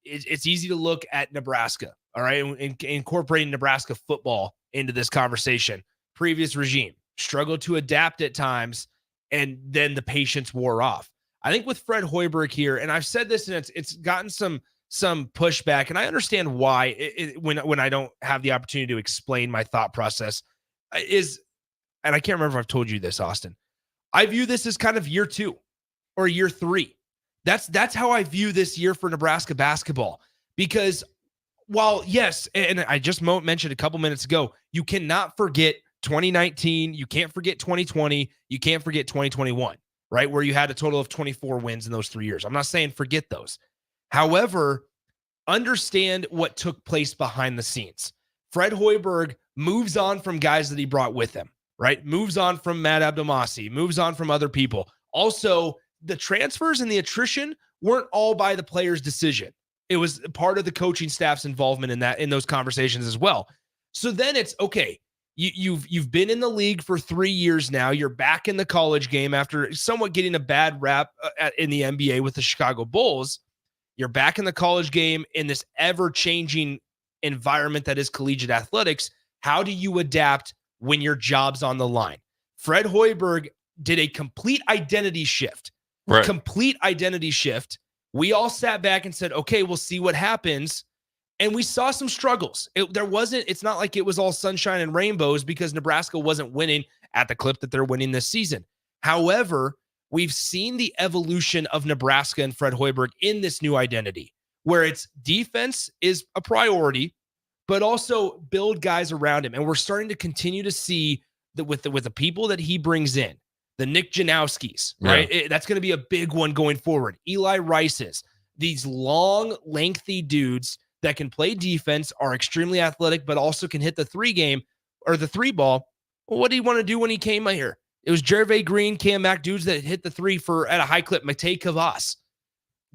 It's easy to look at Nebraska, all right, and incorporating Nebraska football into this conversation. Previous regime struggled to adapt at times, and then the patience wore off. I think with Fred Hoiberg here, and I've said this, and it's gotten some pushback, and I understand why. When I don't have the opportunity to explain my thought process, and I can't remember if I've told you this, Austin. I view this as kind of year 2 or year 3. That's how I view this year for Nebraska basketball. Because while, yes, and I just mentioned a couple minutes ago, you cannot forget 2019, you can't forget 2020, you can't forget 2021, right? Where you had a total of 24 wins in those 3 years. I'm not saying forget those. However, understand what took place behind the scenes. Fred Hoiberg moves on from guys that he brought with him, right? Moves on from Matt Abdelmassi, moves on from other people. Also, the transfers and the attrition weren't all by the player's decision. It was part of the coaching staff's involvement in those conversations as well. So then it's okay. You've been in the league for 3 years now. You're back in the college game after somewhat getting a bad rap in the NBA with the Chicago Bulls. You're back in the college game in this ever-changing environment that is collegiate athletics. How do you adapt when your job's on the line? Fred Hoiberg did a complete identity shift. Right. Complete identity shift. We all sat back and said, okay, we'll see what happens. And we saw some struggles. It's not like it was all sunshine and rainbows because Nebraska wasn't winning at the clip that they're winning this season. However, we've seen the evolution of Nebraska and Fred Hoiberg in this new identity, where it's defense is a priority, but also build guys around him. And we're starting to continue to see that with the people that he brings in, the Nick Janowskis, right? That's going to be a big one going forward. Eli Rice's, these long, lengthy dudes that can play defense, are extremely athletic, but also can hit the 3 ball. Well, what did he want to do when he came here? It was Jervay Green, Cam Mack, dudes that hit the 3 at a high clip. Matej Kavas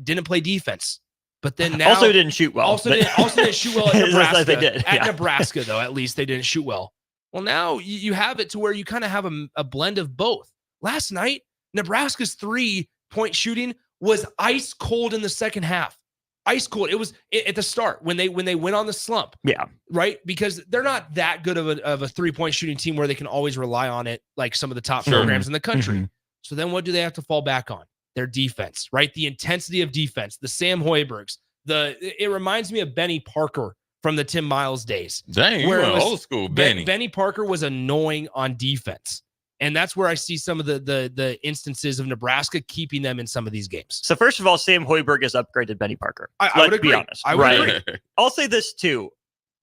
didn't play defense, but then now also didn't shoot well. Also didn't shoot well at Nebraska. They did. At Nebraska, though, at least they didn't shoot well. Well, now you have it to where you kind of have a blend of both. Last night, Nebraska's 3-point shooting was ice cold in the second half. Ice cold. It was at the start when they went on the slump. Yeah. Right? Because they're not that good of a 3-point shooting team where they can always rely on it like some of the top programs in the country. So then what do they have to fall back on? Their defense, right? The intensity of defense, the Sam Hoibergs. It reminds me of Benny Parker from the Tim Miles days. Dang, you went old school Benny. Benny Parker was annoying on defense. And that's where I see some of the instances of Nebraska keeping them in some of these games. So first of all, Sam Hoiberg has upgraded Benny Parker. I would agree. Be honest. I would agree. I'll say this too.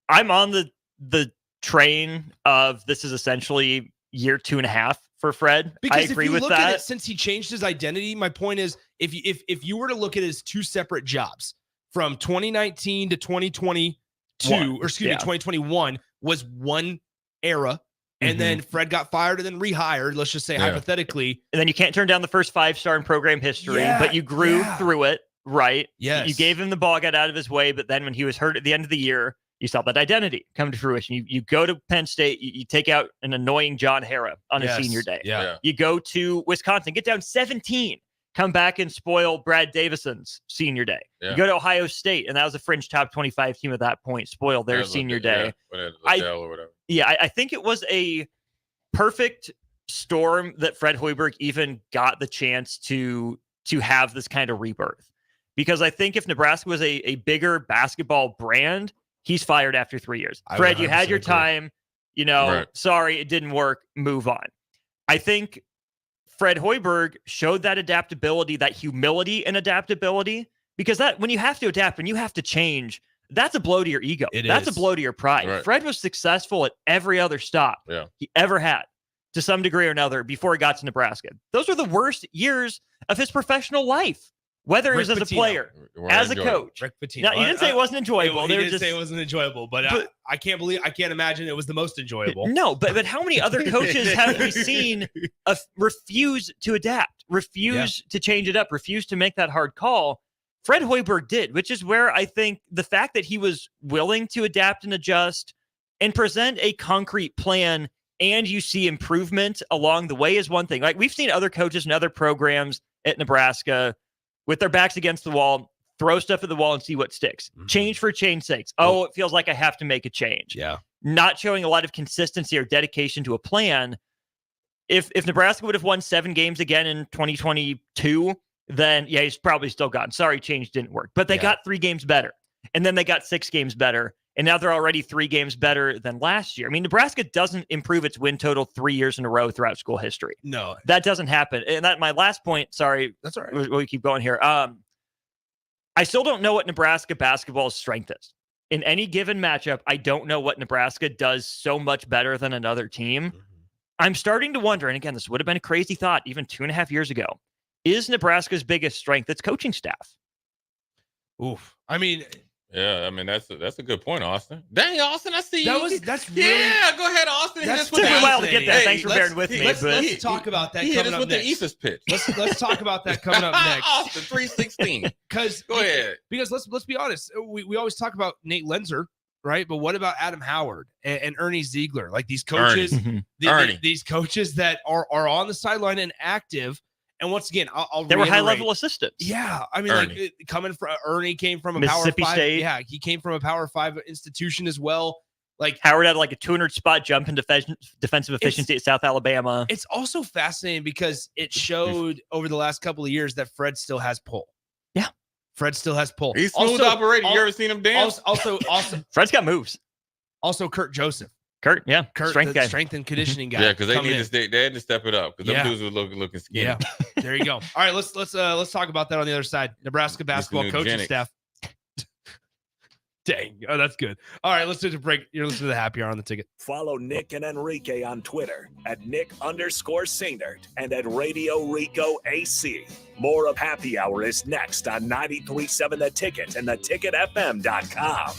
I'm on the train of this is essentially, year 2.5 for Fred. Because I agree if you with look that. at it since he changed his identity, my point is if you were to look at his two separate jobs from 2019 to 2022, or excuse me, 2021 was one era. And then Fred got fired and then rehired, let's just say hypothetically. And then you can't turn down the first 5-star in program history, but you grew through it, right? Yes. You gave him the ball, got out of his way, but then when he was hurt at the end of the year, you saw that identity come to fruition. You go to Penn State, you take out an annoying John Hara on his senior day. You go to Wisconsin, get down 17, come back and spoil Brad Davison's senior day. You go to Ohio State, and that was a fringe top 25 team at that point, spoil their senior day. I think it was a perfect storm that Fred Hoiberg even got the chance to have this kind of rebirth. Because I think if Nebraska was a bigger basketball brand, he's fired after 3 years. Fred, you had your time. Sorry, it didn't work. Move on. I think Fred Hoiberg showed that adaptability, that humility and adaptability, because that when you have to adapt, when you have to change, that's a blow to your ego. That's a blow to your pride. Right. Fred was successful at every other stop he ever had to some degree or another before he got to Nebraska. Those are the worst years of his professional life, whether it was as a player, as a coach. Rick Pitino. Now, you didn't say it wasn't enjoyable. He didn't say it wasn't enjoyable, but I can't imagine it was the most enjoyable. No, but how many other coaches have we seen refuse to adapt, refuse to change it up, refuse to make that hard call? Fred Hoiberg did, which is where I think the fact that he was willing to adapt and adjust and present a concrete plan and you see improvement along the way is one thing. Like we've seen other coaches and other programs at Nebraska with their backs against the wall, throw stuff at the wall and see what sticks. Change for change sakes. Oh, it feels like I have to make a change. Not showing a lot of consistency or dedication to a plan. If Nebraska would have won 7 games again in 2022, then he's probably still gone. Sorry, change didn't work. But they got 3 games better. And then they got 6 games better. And now they're already 3 games better than last year. I mean, Nebraska doesn't improve its win total 3 years in a row throughout school history. No. That doesn't happen. And that my last point, sorry. That's all right. We keep going here. I still don't know what Nebraska basketball's strength is. In any given matchup, I don't know what Nebraska does so much better than another team. I'm starting to wonder, and again, this would have been a crazy thought even 2.5 years ago. Is Nebraska's biggest strength its coaching staff? Oof. I mean, that's a good point, Austin. Dang, Austin, I see you. That's really, go ahead, Austin. It took me a while to get that. Thanks for bearing with me. Let's talk about that coming up next. The East's pitch. Let's talk about that coming up next. Austin 316. Go ahead. Because let's be honest. We always talk about Nate Lenzer, right? But what about Adam Howard and Ernie Ziegler? Like these coaches, these coaches that are on the sideline and active. And once again, they were high-level assistants. Yeah, I mean, Ernie. Ernie came from a Mississippi Power 5. State. Yeah, he came from a Power 5 institution as well. Like Howard had like a 200 spot jump in defensive efficiency at South Alabama. It's also fascinating because it showed over the last couple of years that Fred still has pull. Yeah, Fred still has pull. He's smooth operator. You ever seen him dance? Also, Fred's got moves. Also, Kurt Joseph. Kurt, strength and conditioning guy. Yeah, because they had to step it up because them dudes were looking skinny. Yeah, there you go. All right, let's talk about that on the other side. Nebraska basketball coaching staff. Dang, oh, that's good. All right, let's do the break. You're listening to the Happy Hour on the Ticket. Follow Nick and Enrique on Twitter at Nick_Sainert and at Radio Rico AC. More of Happy Hour is next on 93.7 The Ticket and theticketfm.com.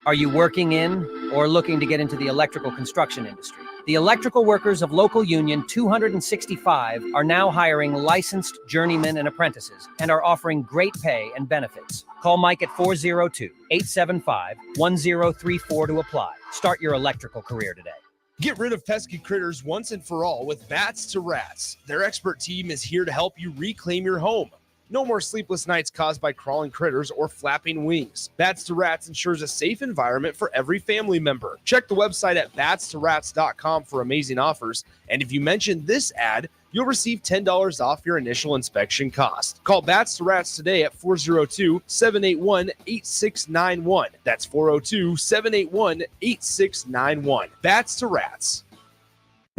Are you working in or looking to get into the electrical construction industry? The electrical workers of Local Union 265 are now hiring licensed journeymen and apprentices and are offering great pay and benefits. Call Mike at 402-875-1034 to apply. Start your electrical career today. Get rid of pesky critters once and for all with Bats to Rats. Their expert team is here to help you reclaim your home. No more sleepless nights caused by crawling critters or flapping wings. Bats to Rats ensures a safe environment for every family member. Check the website at batstoRats.com for amazing offers. And if you mention this ad, you'll receive $10 off your initial inspection cost. Call Bats to Rats today at 402-781-8691. That's 402-781-8691. Bats to Rats.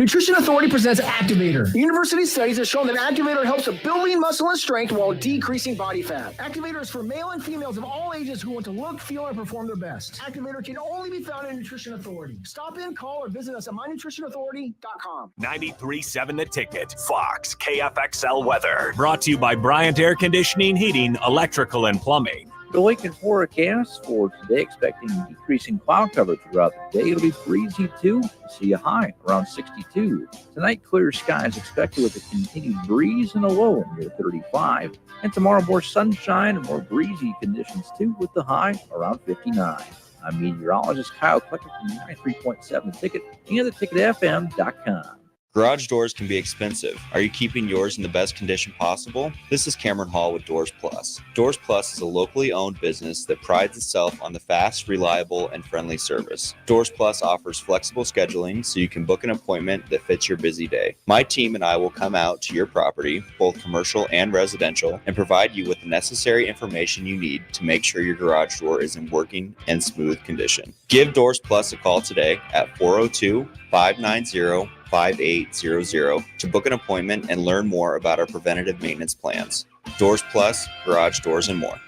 Nutrition Authority presents Activator. University studies have shown that Activator helps with building muscle and strength while decreasing body fat. Activator is for male and females of all ages who want to look, feel, and perform their best. Activator can only be found in Nutrition Authority. Stop in, call, or visit us at mynutritionauthority.com. 93.7 The Ticket, Fox, KFXL weather. Brought to you by Bryant Air Conditioning, Heating, Electrical, and Plumbing. The Lincoln forecast for today, expecting decreasing cloud cover throughout the day. It'll be breezy too. See a high around 62. Tonight, clear skies expected with a continued breeze and a low near 35. And tomorrow, more sunshine and more breezy conditions too, with the high around 59. I'm meteorologist Kyle Klecker from 93.7 The Ticket and theticketfm.com. Garage doors can be expensive. Are you keeping yours in the best condition possible? This is Cameron Hall with Doors Plus. Doors Plus is a locally owned business that prides itself on the fast, reliable, and friendly service. Doors Plus offers flexible scheduling so you can book an appointment that fits your busy day. My team and I will come out to your property, both commercial and residential, and provide you with the necessary information you need to make sure your garage door is in working and smooth condition. Give Doors Plus a call today at 402-590-5800 to book an appointment and learn more about our preventative maintenance plans. Doors Plus, garage doors, and more.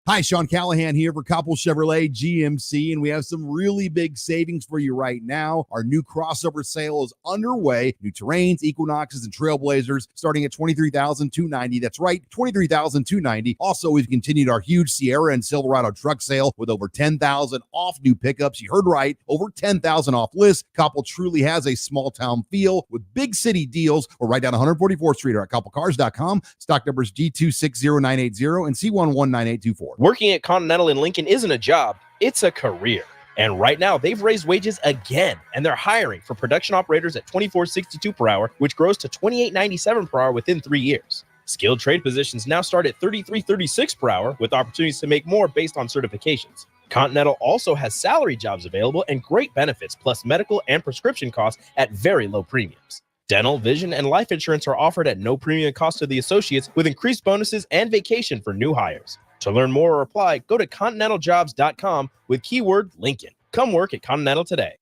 Hi, Sean Callahan here for Koppel Chevrolet GMC, and we have some really big savings for you right now. Our new crossover sale is underway. New Terrains, Equinoxes, and Trailblazers starting at $23,290. That's right, $23,290. Also, we've continued our huge Sierra and Silverado truck sale with over $10,000 off new pickups. You heard right, over $10,000 off list. Koppel truly has a small town feel with big city deals. We're right down 144th Street or at koppelcars.com. Stock numbers G260980 and C119824. Working at Continental in Lincoln isn't a job, it's a career. And right now, they've raised wages again, and they're hiring for production operators at $24.62 per hour, which grows to $28.97 per hour within 3 years. Skilled trade positions now start at $33.36 per hour, with opportunities to make more based on certifications. Continental also has salary jobs available and great benefits, plus medical and prescription costs at very low premiums. Dental, vision, and life insurance are offered at no premium cost to the associates, with increased bonuses and vacation for new hires. To learn more or apply, go to continentaljobs.com with keyword Lincoln. Come work at Continental today.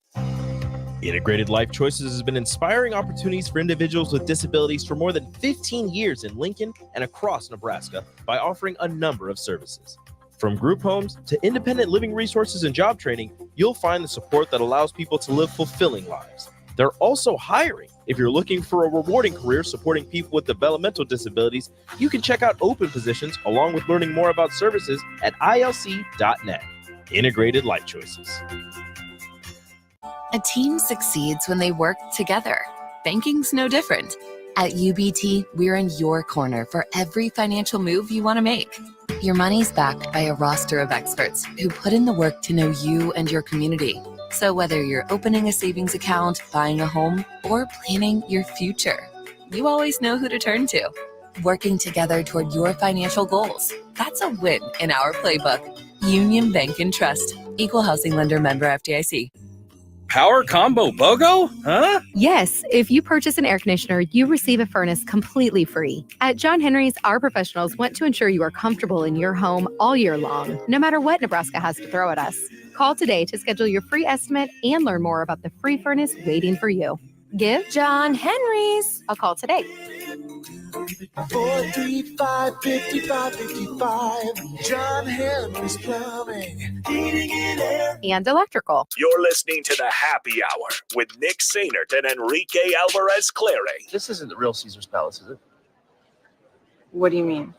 Integrated Life Choices has been inspiring opportunities for individuals with disabilities for more than 15 years in Lincoln and across Nebraska by offering a number of services. From group homes to independent living resources and job training, you'll find the support that allows people to live fulfilling lives. They're also hiring. If you're looking for a rewarding career supporting people with developmental disabilities, you can check out open positions along with learning more about services at ilc.net. Integrated Life Choices. A team succeeds when they work together. Banking's no different. At UBT, we're in your corner for every financial move you want to make. Your money's backed by a roster of experts who put in the work to know you and your community. So whether you're opening a savings account, buying a home, or planning your future, you always know who to turn to. Working together toward your financial goals. That's a win in our playbook. Union Bank and Trust. Equal housing lender, member FDIC. Power combo BOGO? Huh? Yes, if you purchase an air conditioner, you receive a furnace completely free. At John Henry's, our professionals want to ensure you are comfortable in your home all year long, no matter what Nebraska has to throw at us. Call today to schedule your free estimate and learn more about the free furnace waiting for you. Give John Henry's a call today. 435-5555. John Henry's Plumbing, Heating and Air. And Electrical. You're listening to the Happy Hour with Nick Sainert and Enrique Alvarez Clary. This isn't the real Caesar's Palace, is it? What do you mean?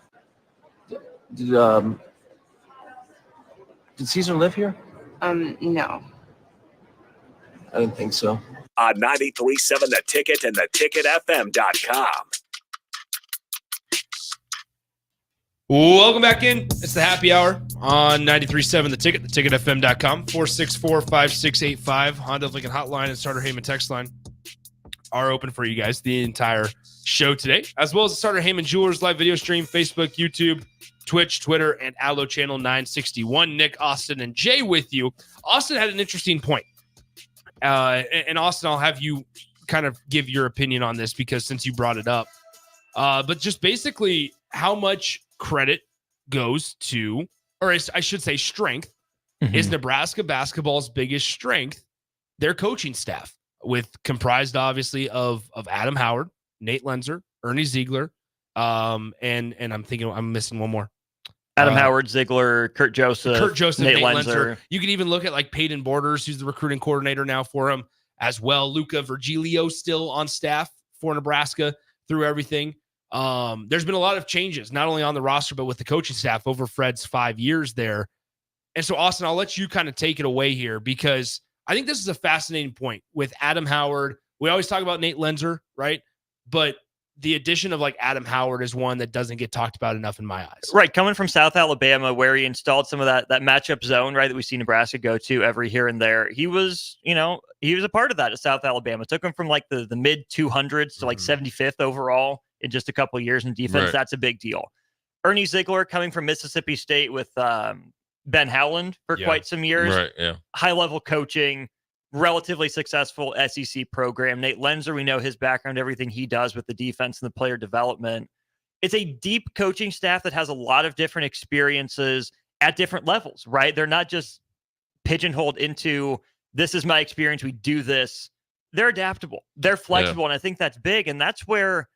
Did Caesar live here? No. I didn't think so. On 93.7 The Ticket and theticketfm.com. Welcome back in. It's the Happy Hour on 93.7 The Ticket, theticketfm.com. 464-5685. Honda Lincoln Hotline and Starter Heyman text line are open for you guys the entire show today, as well as the Starter Heyman Jewelers live video stream, Facebook, YouTube, Twitch, Twitter, and Allo Channel 961. Nick, Austin, and Jay with you. Austin had an interesting point. And Austin, I'll have you kind of give your opinion on this because since you brought it up. But just basically how much credit goes to, or I should say strength, is Nebraska basketball's biggest strength their coaching staff. comprised obviously of Adam Howard, Nate Lenzer, Ernie Ziegler, and I'm thinking I'm missing one more. Adam Howard, Ziegler, Kurt Joseph, Nate Lenzer. Lenzer. You could even look at like Peyton Borders, who's the recruiting coordinator now for him as well. Luca Virgilio still on staff for Nebraska through everything. There's been a lot of changes, not only on the roster, but with the coaching staff over Fred's 5 years there. And so, Austin, I'll let you kind of take it away here, because I think this is a fascinating point with Adam Howard. We always talk about Nate Lenzer, right? But the addition of like Adam Howard is one that doesn't get talked about enough in my eyes. Right. Coming from South Alabama, where he installed some of that matchup zone, right, that we see Nebraska go to every here and there. He was a part of that at South Alabama. It took him from like the mid 200s to like 75th overall in just a couple of years in defense. Right. That's a big deal. Ernie Ziegler coming from Mississippi State with Ben Howland for quite some years. Right. Yeah. High level coaching, relatively successful SEC program. Nate Lenzer, we know his background, everything he does with the defense and the player development. It's a deep coaching staff that has a lot of different experiences at different levels, right? They're not just pigeonholed into, this is my experience, we do this. They're adaptable. They're flexible. And I think that's big. And that's where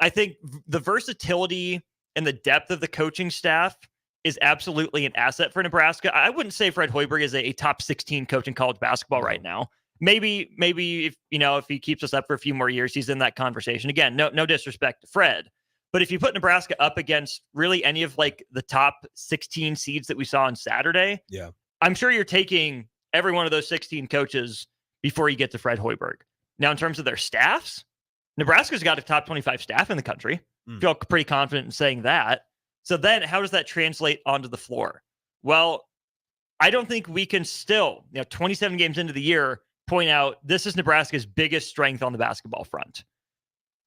I think the versatility and the depth of the coaching staff is absolutely an asset for Nebraska. I wouldn't say Fred Hoiberg is a top 16 coach in college basketball right now. Maybe if he keeps us up for a few more years, he's in that conversation. Again, no disrespect to Fred, but if you put Nebraska up against really any of like the top 16 seeds that we saw on Saturday, I'm sure you're taking every one of those 16 coaches before you get to Fred Hoiberg. Now, in terms of their staffs, Nebraska's got a top 25 staff in the country. Feel pretty confident in saying that. So then how does that translate onto the floor? Well, I don't think we can still, 27 games into the year, point out this is Nebraska's biggest strength on the basketball front.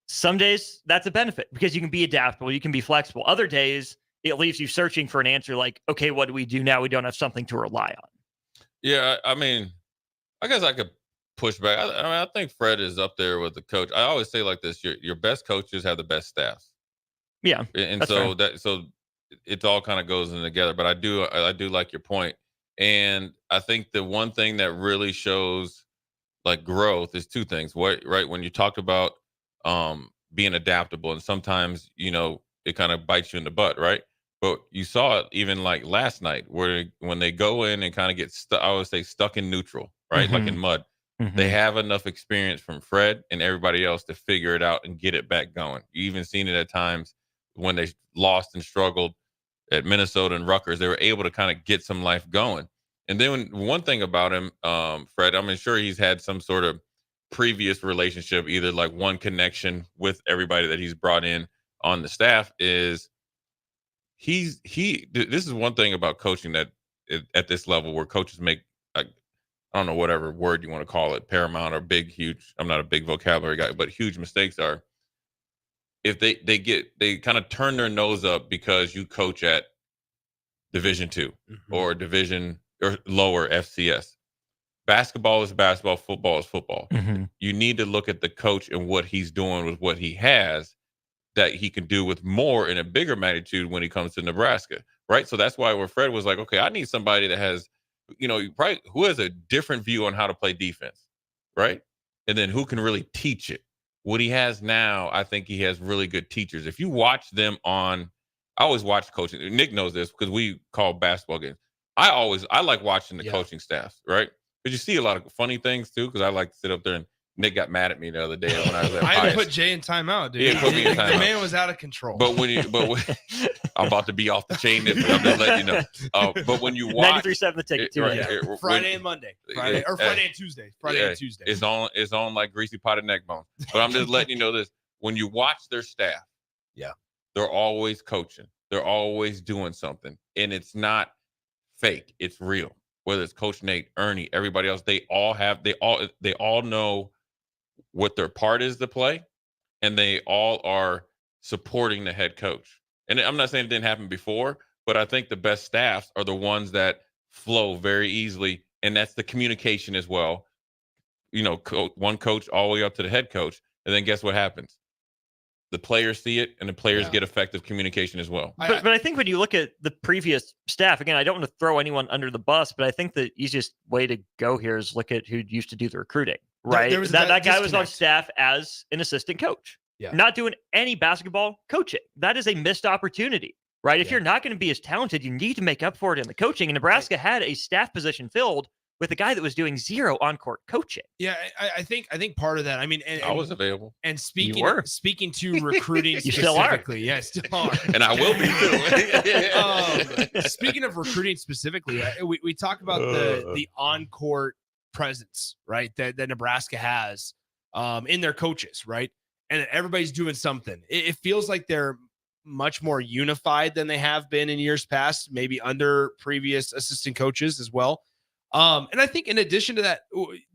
Some days that's a benefit because you can be adaptable, you can be flexible. Other days it leaves you searching for an answer like, okay, what do we do now? We don't have something to rely on. Yeah, I mean, I guess I could push back. I think Fred is up there with the coach. I always say like this: your best coaches have the best staffs. Yeah, and so it all kind of goes in together. But I do like your point, and I think the one thing that really shows like growth is two things. Right when you talked about being adaptable, and sometimes it kind of bites you in the butt, right? But you saw it even like last night, where when they go in and kind of get stuck, I always say stuck in neutral, right? Like in mud. They have enough experience from Fred and everybody else to figure it out and get it back going. You even seen it at times when they lost and struggled at Minnesota and Rutgers. They were able to kind of get some life going. And then one thing about him, Fred, I'm sure he's had some sort of previous relationship, either like one connection with everybody that he's brought in on the staff, is this is one thing about coaching that at this level where coaches make, I don't know, whatever word you want to call it, paramount or big, huge. I'm not a big vocabulary guy, but huge mistakes are if they kind of turn their nose up because you coach at Division II or division or lower FCS. Basketball is basketball, football is football. You need to look at the coach and what he's doing with what he has that he can do with more in a bigger magnitude when he comes to Nebraska, right? So that's why where Fred was like, okay, I need somebody that has, probably who has a different view on how to play defense, right? And then who can really teach it. What he has now, I think he has really good teachers. If you watch them I always watch coaching. Nick knows this because we call basketball games. I like watching the coaching staffs, right? Because you see a lot of funny things too. Because I like to sit up there, and Nick got mad at me the other day when I was at I had Pius. to put Jay in timeout, dude. Yeah, put me in timeout. The man was out of control. But I'm about to be off the chain. I'm just letting you know. But when you watch 93.7 the ticket too. Friday and Monday, Friday and Tuesday. It's on like greasy potted neck bone. But I'm just letting you know this: when you watch their staff, they're always coaching. They're always doing something, and it's not fake. It's real. Whether it's Coach Nate, Ernie, everybody else, they all know what their part is to play, and they all are supporting the head coach. And I'm not saying it didn't happen before, but I think the best staffs are the ones that flow very easily, and that's the communication as well. One coach all the way up to the head coach, and then guess what happens? The players see it, and the players get effective communication as well. But I think when you look at the previous staff, again, I don't want to throw anyone under the bus, but I think the easiest way to go here is look at who used to do the recruiting, right? That guy was on disconnect. staff as an assistant coach, Yeah. not doing any basketball coaching. That is a missed opportunity, right? If you're not going to be as talented, you need to make up for it in the coaching. And Nebraska had a staff position filled with a guy that was doing zero on-court coaching. Yeah, I think part of that. I mean, I was available. And You were. speaking to recruiting You still are. specifically, yeah, still are, And I will be too. Speaking of recruiting specifically, we talk about the on-court presence, right? That Nebraska has in their coaches, right? And everybody's doing something. It feels like they're much more unified than they have been in years past, maybe under previous assistant coaches as well. And I think in addition to that,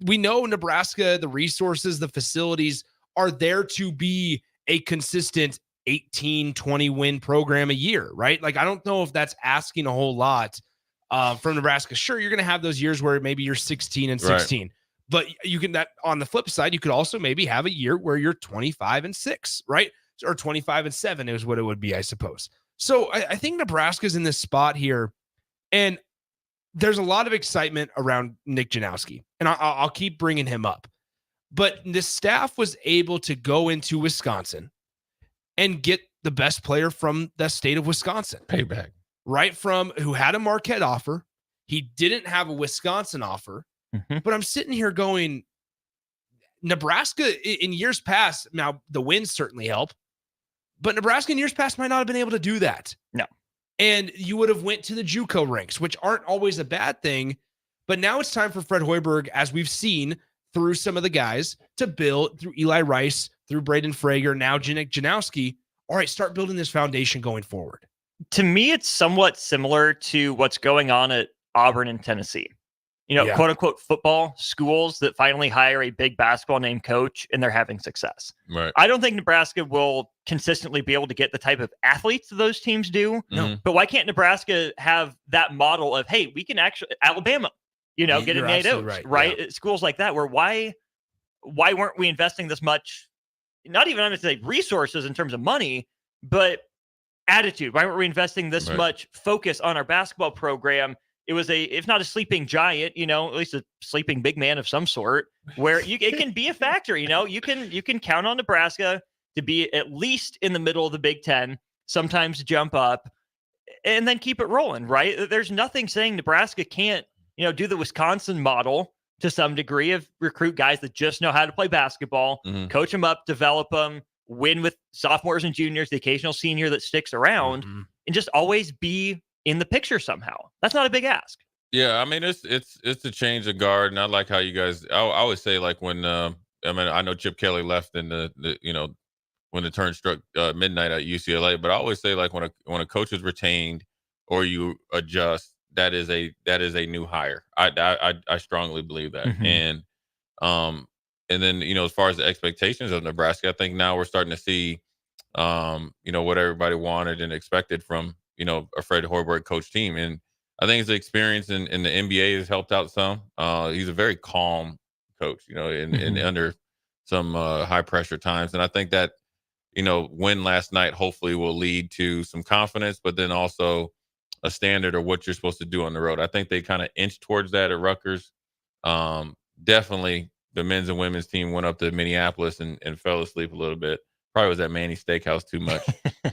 we know Nebraska, the resources, the facilities are there to be a consistent 18, 20 win program a year, right? Like, I don't know if that's asking a whole lot from Nebraska. Sure, you're going to have those years where maybe you're 16 and 16, right. But you can, that on the flip side, you could also maybe have a year where you're 25 and 6, right? Or 25 and 7 is what it would be, I suppose. So I think Nebraska's in this spot here. And there's a lot of excitement around Nick Janowski, and I'll keep bringing him up. But the staff was able to go into Wisconsin and get the best player from the state of Wisconsin. Payback. Right from who had a Marquette offer. He didn't have a Wisconsin offer. Mm-hmm. But I'm sitting here going, Nebraska in years past, now the wins certainly help, but Nebraska in years past might not have been able to do that. No. And you would have went to the JUCO ranks, which aren't always a bad thing. But now it's time for Fred Hoiberg, as we've seen through some of the guys, to build through Eli Rice, through Braden Frager, now Nick Janowski. All right, start building this foundation going forward. To me, it's somewhat similar to what's going on at Auburn and Tennessee. Quote unquote football schools that finally hire a big basketball name coach and they're having success. Right. I don't think Nebraska will consistently be able to get the type of athletes those teams do. No. But why can't Nebraska have that model of, hey, we can actually Alabama, getting Nate Oates, right? Yeah. Schools like that where why weren't we investing this much? Not even I'm going to say resources in terms of money, but attitude. Why weren't we investing this much focus on our basketball program? It was if not a sleeping giant, at least a sleeping big man of some sort, where it can be a factor. You can count on Nebraska to be at least in the middle of the Big Ten, sometimes jump up, and then keep it rolling. Right? There's nothing saying Nebraska can't, do the Wisconsin model to some degree of recruit guys that just know how to play basketball, coach them up, develop them, win with sophomores and juniors, the occasional senior that sticks around, and just always be in the picture somehow. That's not a big ask. Yeah, I mean it's a change of guard, and I like how you guys. I always say like when I know Chip Kelly left in the when the turn struck midnight at UCLA, but I always say like when a coach is retained or you adjust, that is a new hire. I strongly believe that, and then as far as the expectations of Nebraska, I think now we're starting to see what everybody wanted and expected from a Fred Hoiberg coach team. And I think his experience in the NBA has helped out some. He's a very calm coach, and under some high pressure times. And I think that, win last night hopefully will lead to some confidence, but then also a standard of what you're supposed to do on the road. I think they kind of inched towards that at Rutgers. Definitely the men's and women's team went up to Minneapolis and fell asleep a little bit. Probably was at Manny's Steakhouse too much.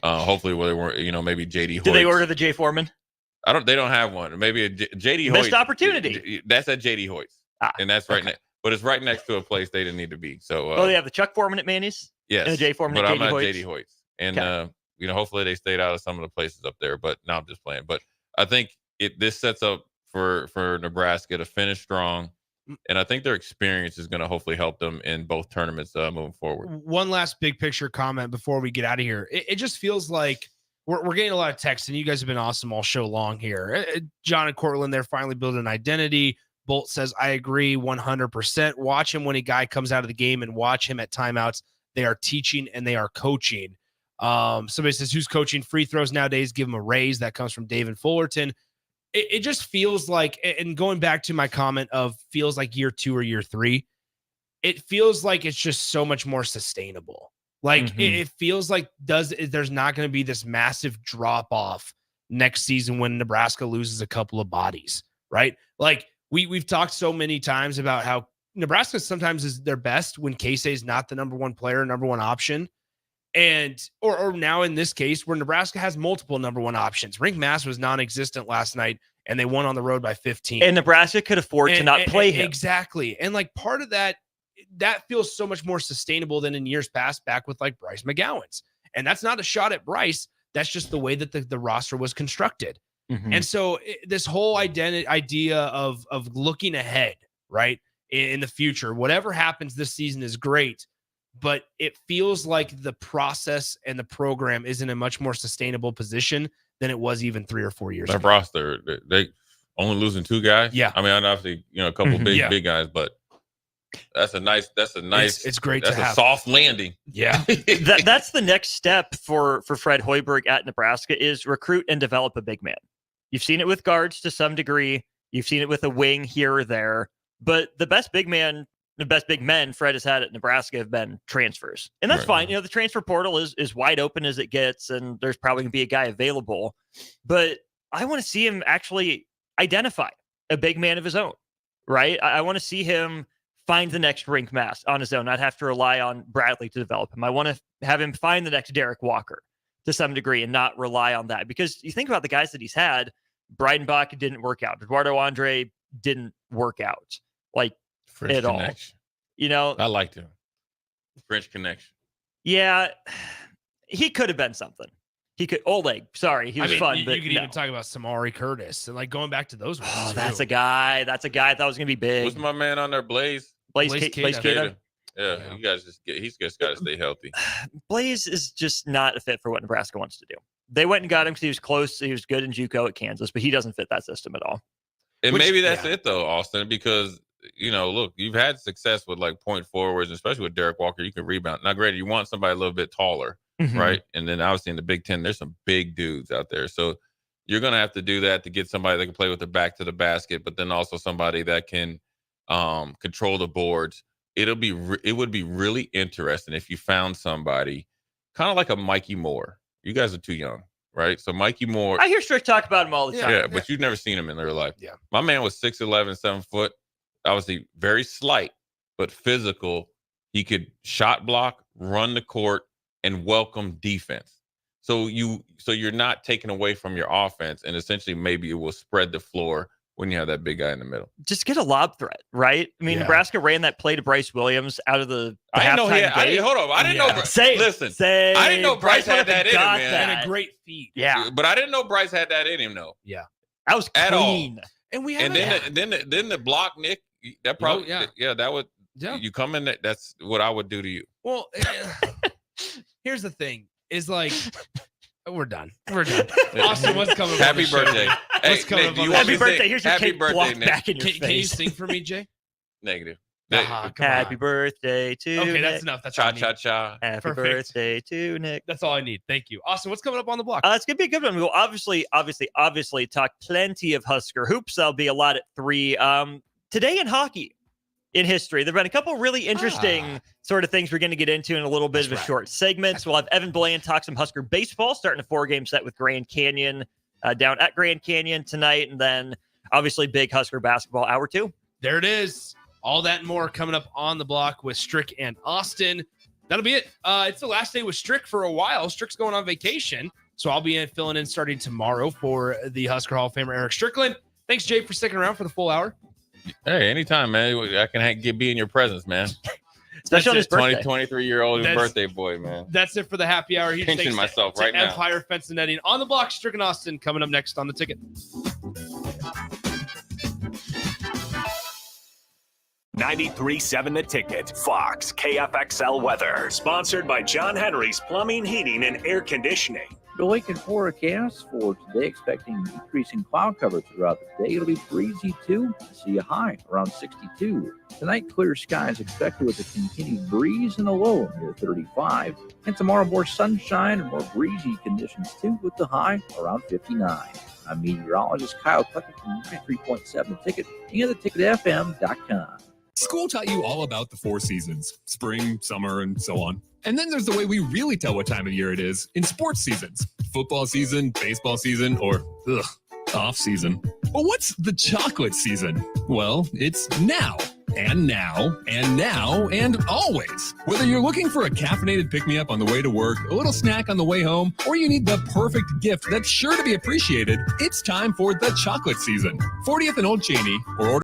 Hopefully, they weren't, maybe JD Hoyt. Did they order the J Foreman? They don't have one. Maybe a JD Hoyt. Missed opportunity. That's at JD Hoyt's. And that's right next. But it's right next to a place they didn't need to be. So, they have the Chuck Foreman at Manny's? Yes. And the J Foreman but at I'm JD at Hoyt's? JD Hoyt's. And, hopefully they stayed out of some of the places up there. But now I'm just playing. But I think this sets up for Nebraska to finish strong. And I think their experience is going to hopefully help them in both tournaments moving forward. One last big picture comment before we get out of here. It just feels like we're getting a lot of texts, and you guys have been awesome all show long here. John and Cortland, they're finally building an identity. Bolt says, I agree 100%. Watch him when a guy comes out of the game and watch him at timeouts. They are teaching and they are coaching. Somebody says, who's coaching free throws nowadays? Give him a raise. That comes from David Fullerton. It just feels like, and going back to my comment of feels like year 2 or year 3, it feels like it's just so much more sustainable. Like it feels like there's not going to be this massive drop off next season when Nebraska loses a couple of bodies, right? Like we've talked so many times about how Nebraska sometimes is their best when Casey is not the number one player, number one option. And or now in this case where Nebraska has multiple number one options. Rink Mass was non-existent last night and they won on the road by 15. And Nebraska could afford to not play him. Exactly. And like part of that feels so much more sustainable than in years past back with like Bryce McGowan's. And that's not a shot at Bryce. That's just the way that the roster was constructed. Mm-hmm. And so this whole idea of looking ahead, right, in the future, whatever happens this season is great, but it feels like the process and the program is in a much more sustainable position than it was even 3 or 4 years ago. That roster, they only losing 2 guys. Yeah. I mean, obviously, a couple big guys, but that's a nice. It's great. That's a soft landing. Yeah. That's the next step for Fred Hoiberg at Nebraska is recruit and develop a big man. You've seen it with guards to some degree. You've seen it with a wing here or there, but the best big men Fred has had at Nebraska have been transfers. And that's fine. The transfer portal is wide open as it gets, and there's probably gonna be a guy available, but I want to see him actually identify a big man of his own, right? I want to see him find the next Rink Mass on his own, not have to rely on Bradley to develop him. I want to have him find the next Derek Walker to some degree and not rely on that. Because you think about the guys that he's had, Breidenbach didn't work out. Eduardo Andre didn't work out French at connection. all. I liked him. French connection. Yeah, he could have been something. He could. Oleg, sorry, he was fun. But you could even talk about Samari Curtis and like going back to those ones. Oh, that's a guy I thought was gonna be big. What's my man on there? Blaze Keita. Yeah, you guys he's just got to stay healthy. Blaze is just not a fit for what Nebraska wants to do. They went and got him because he was close. He was good in JUCO at Kansas, but he doesn't fit that system at all. And maybe that's it though, Austin, because look, you've had success with like point forwards, especially with Derek Walker. You can rebound. Now, granted, you want somebody a little bit taller, right? And then obviously in the Big Ten, there's some big dudes out there. So you're going to have to do that to get somebody that can play with the back to the basket, but then also somebody that can control the boards. It would be really interesting if you found somebody kind of like a Mikey Moore. You guys are too young, right? So Mikey Moore. I hear Strick talk about him all the time. Yeah, but you've never seen him in real life. Yeah. My man was 6'11", 7 foot. Obviously very slight, but physical. He could shot block, run the court, and welcome defense. So you're not taking away from your offense, and essentially maybe it will spread the floor when you have that big guy in the middle. Just get a lob threat, right? I mean, Nebraska ran that play to Bryce Williams out of the I didn't know he had, halftime gate. hold on. I didn't know. I didn't know Bryce had that in him, man. And a great feed. Yeah. But I didn't know Bryce had that in him, though. Yeah. That was at clean. all. And we then the block, Nick. That probably that would you come in. That's what I would do to you. Well, here's the thing: is like we're done. Austin, what's coming? Happy birthday! What's coming? Happy birthday! Here's your happy cake birthday, blocked Nick. back in your face. Can you sing for me, Jay? Negative. Happy birthday to Okay, Nick. that's enough. That's all I need. Cha. Happy Perfect. birthday to Nick. That's all I need. Thank you, Austin. What's coming up on the block? It's gonna be a good one. We'll obviously talk plenty of Husker hoops. There'll be a lot at 3. Today in hockey, in history, there've been a couple really interesting sort of things we're going to get into in a little bit of a short segment. So we'll have Evan Bland talk some Husker baseball, starting a 4-game set with Grand Canyon down at Grand Canyon tonight, and then obviously big Husker basketball hour 2. There it is. All that and more coming up on the block with Strick and Austin. That'll be it. It's the last day with Strick for a while. Strick's going on vacation, so I'll be filling in starting tomorrow for the Husker Hall of Famer Eric Strickland. Thanks, Jay, for sticking around for the full hour. Hey, anytime, man. I can be in your presence, man. Especially on his birthday. 23-year-old birthday boy, man. That's it for the happy hour. Huge Pinching thanks myself to right now. Empire Fence and Netting on the block. Strick and Austin coming up next on the ticket. 93.7 The Ticket, Fox, KFXL weather. Sponsored by John Henry's Plumbing, Heating, and Air Conditioning. The Lincoln forecast for today, expecting decreasing cloud cover throughout the day. It'll be breezy too. See a high around 62. Tonight, clear skies expected with a continued breeze and a low near 35. And tomorrow, more sunshine and more breezy conditions too, with the high around 59. I'm meteorologist Kyle Tucker from 93.7 The Ticket and theticketfm.com. School taught you all about the 4 seasons: spring, summer, and so on. And then there's the way we really tell what time of year it is in sports seasons: football season, baseball season, or off season. Well, what's the chocolate season? Well, it's now. and now, and always. Whether you're looking for a caffeinated pick-me-up on the way to work, a little snack on the way home, or you need the perfect gift that's sure to be appreciated, it's time for the chocolate season. 40th and Old Cheney, or order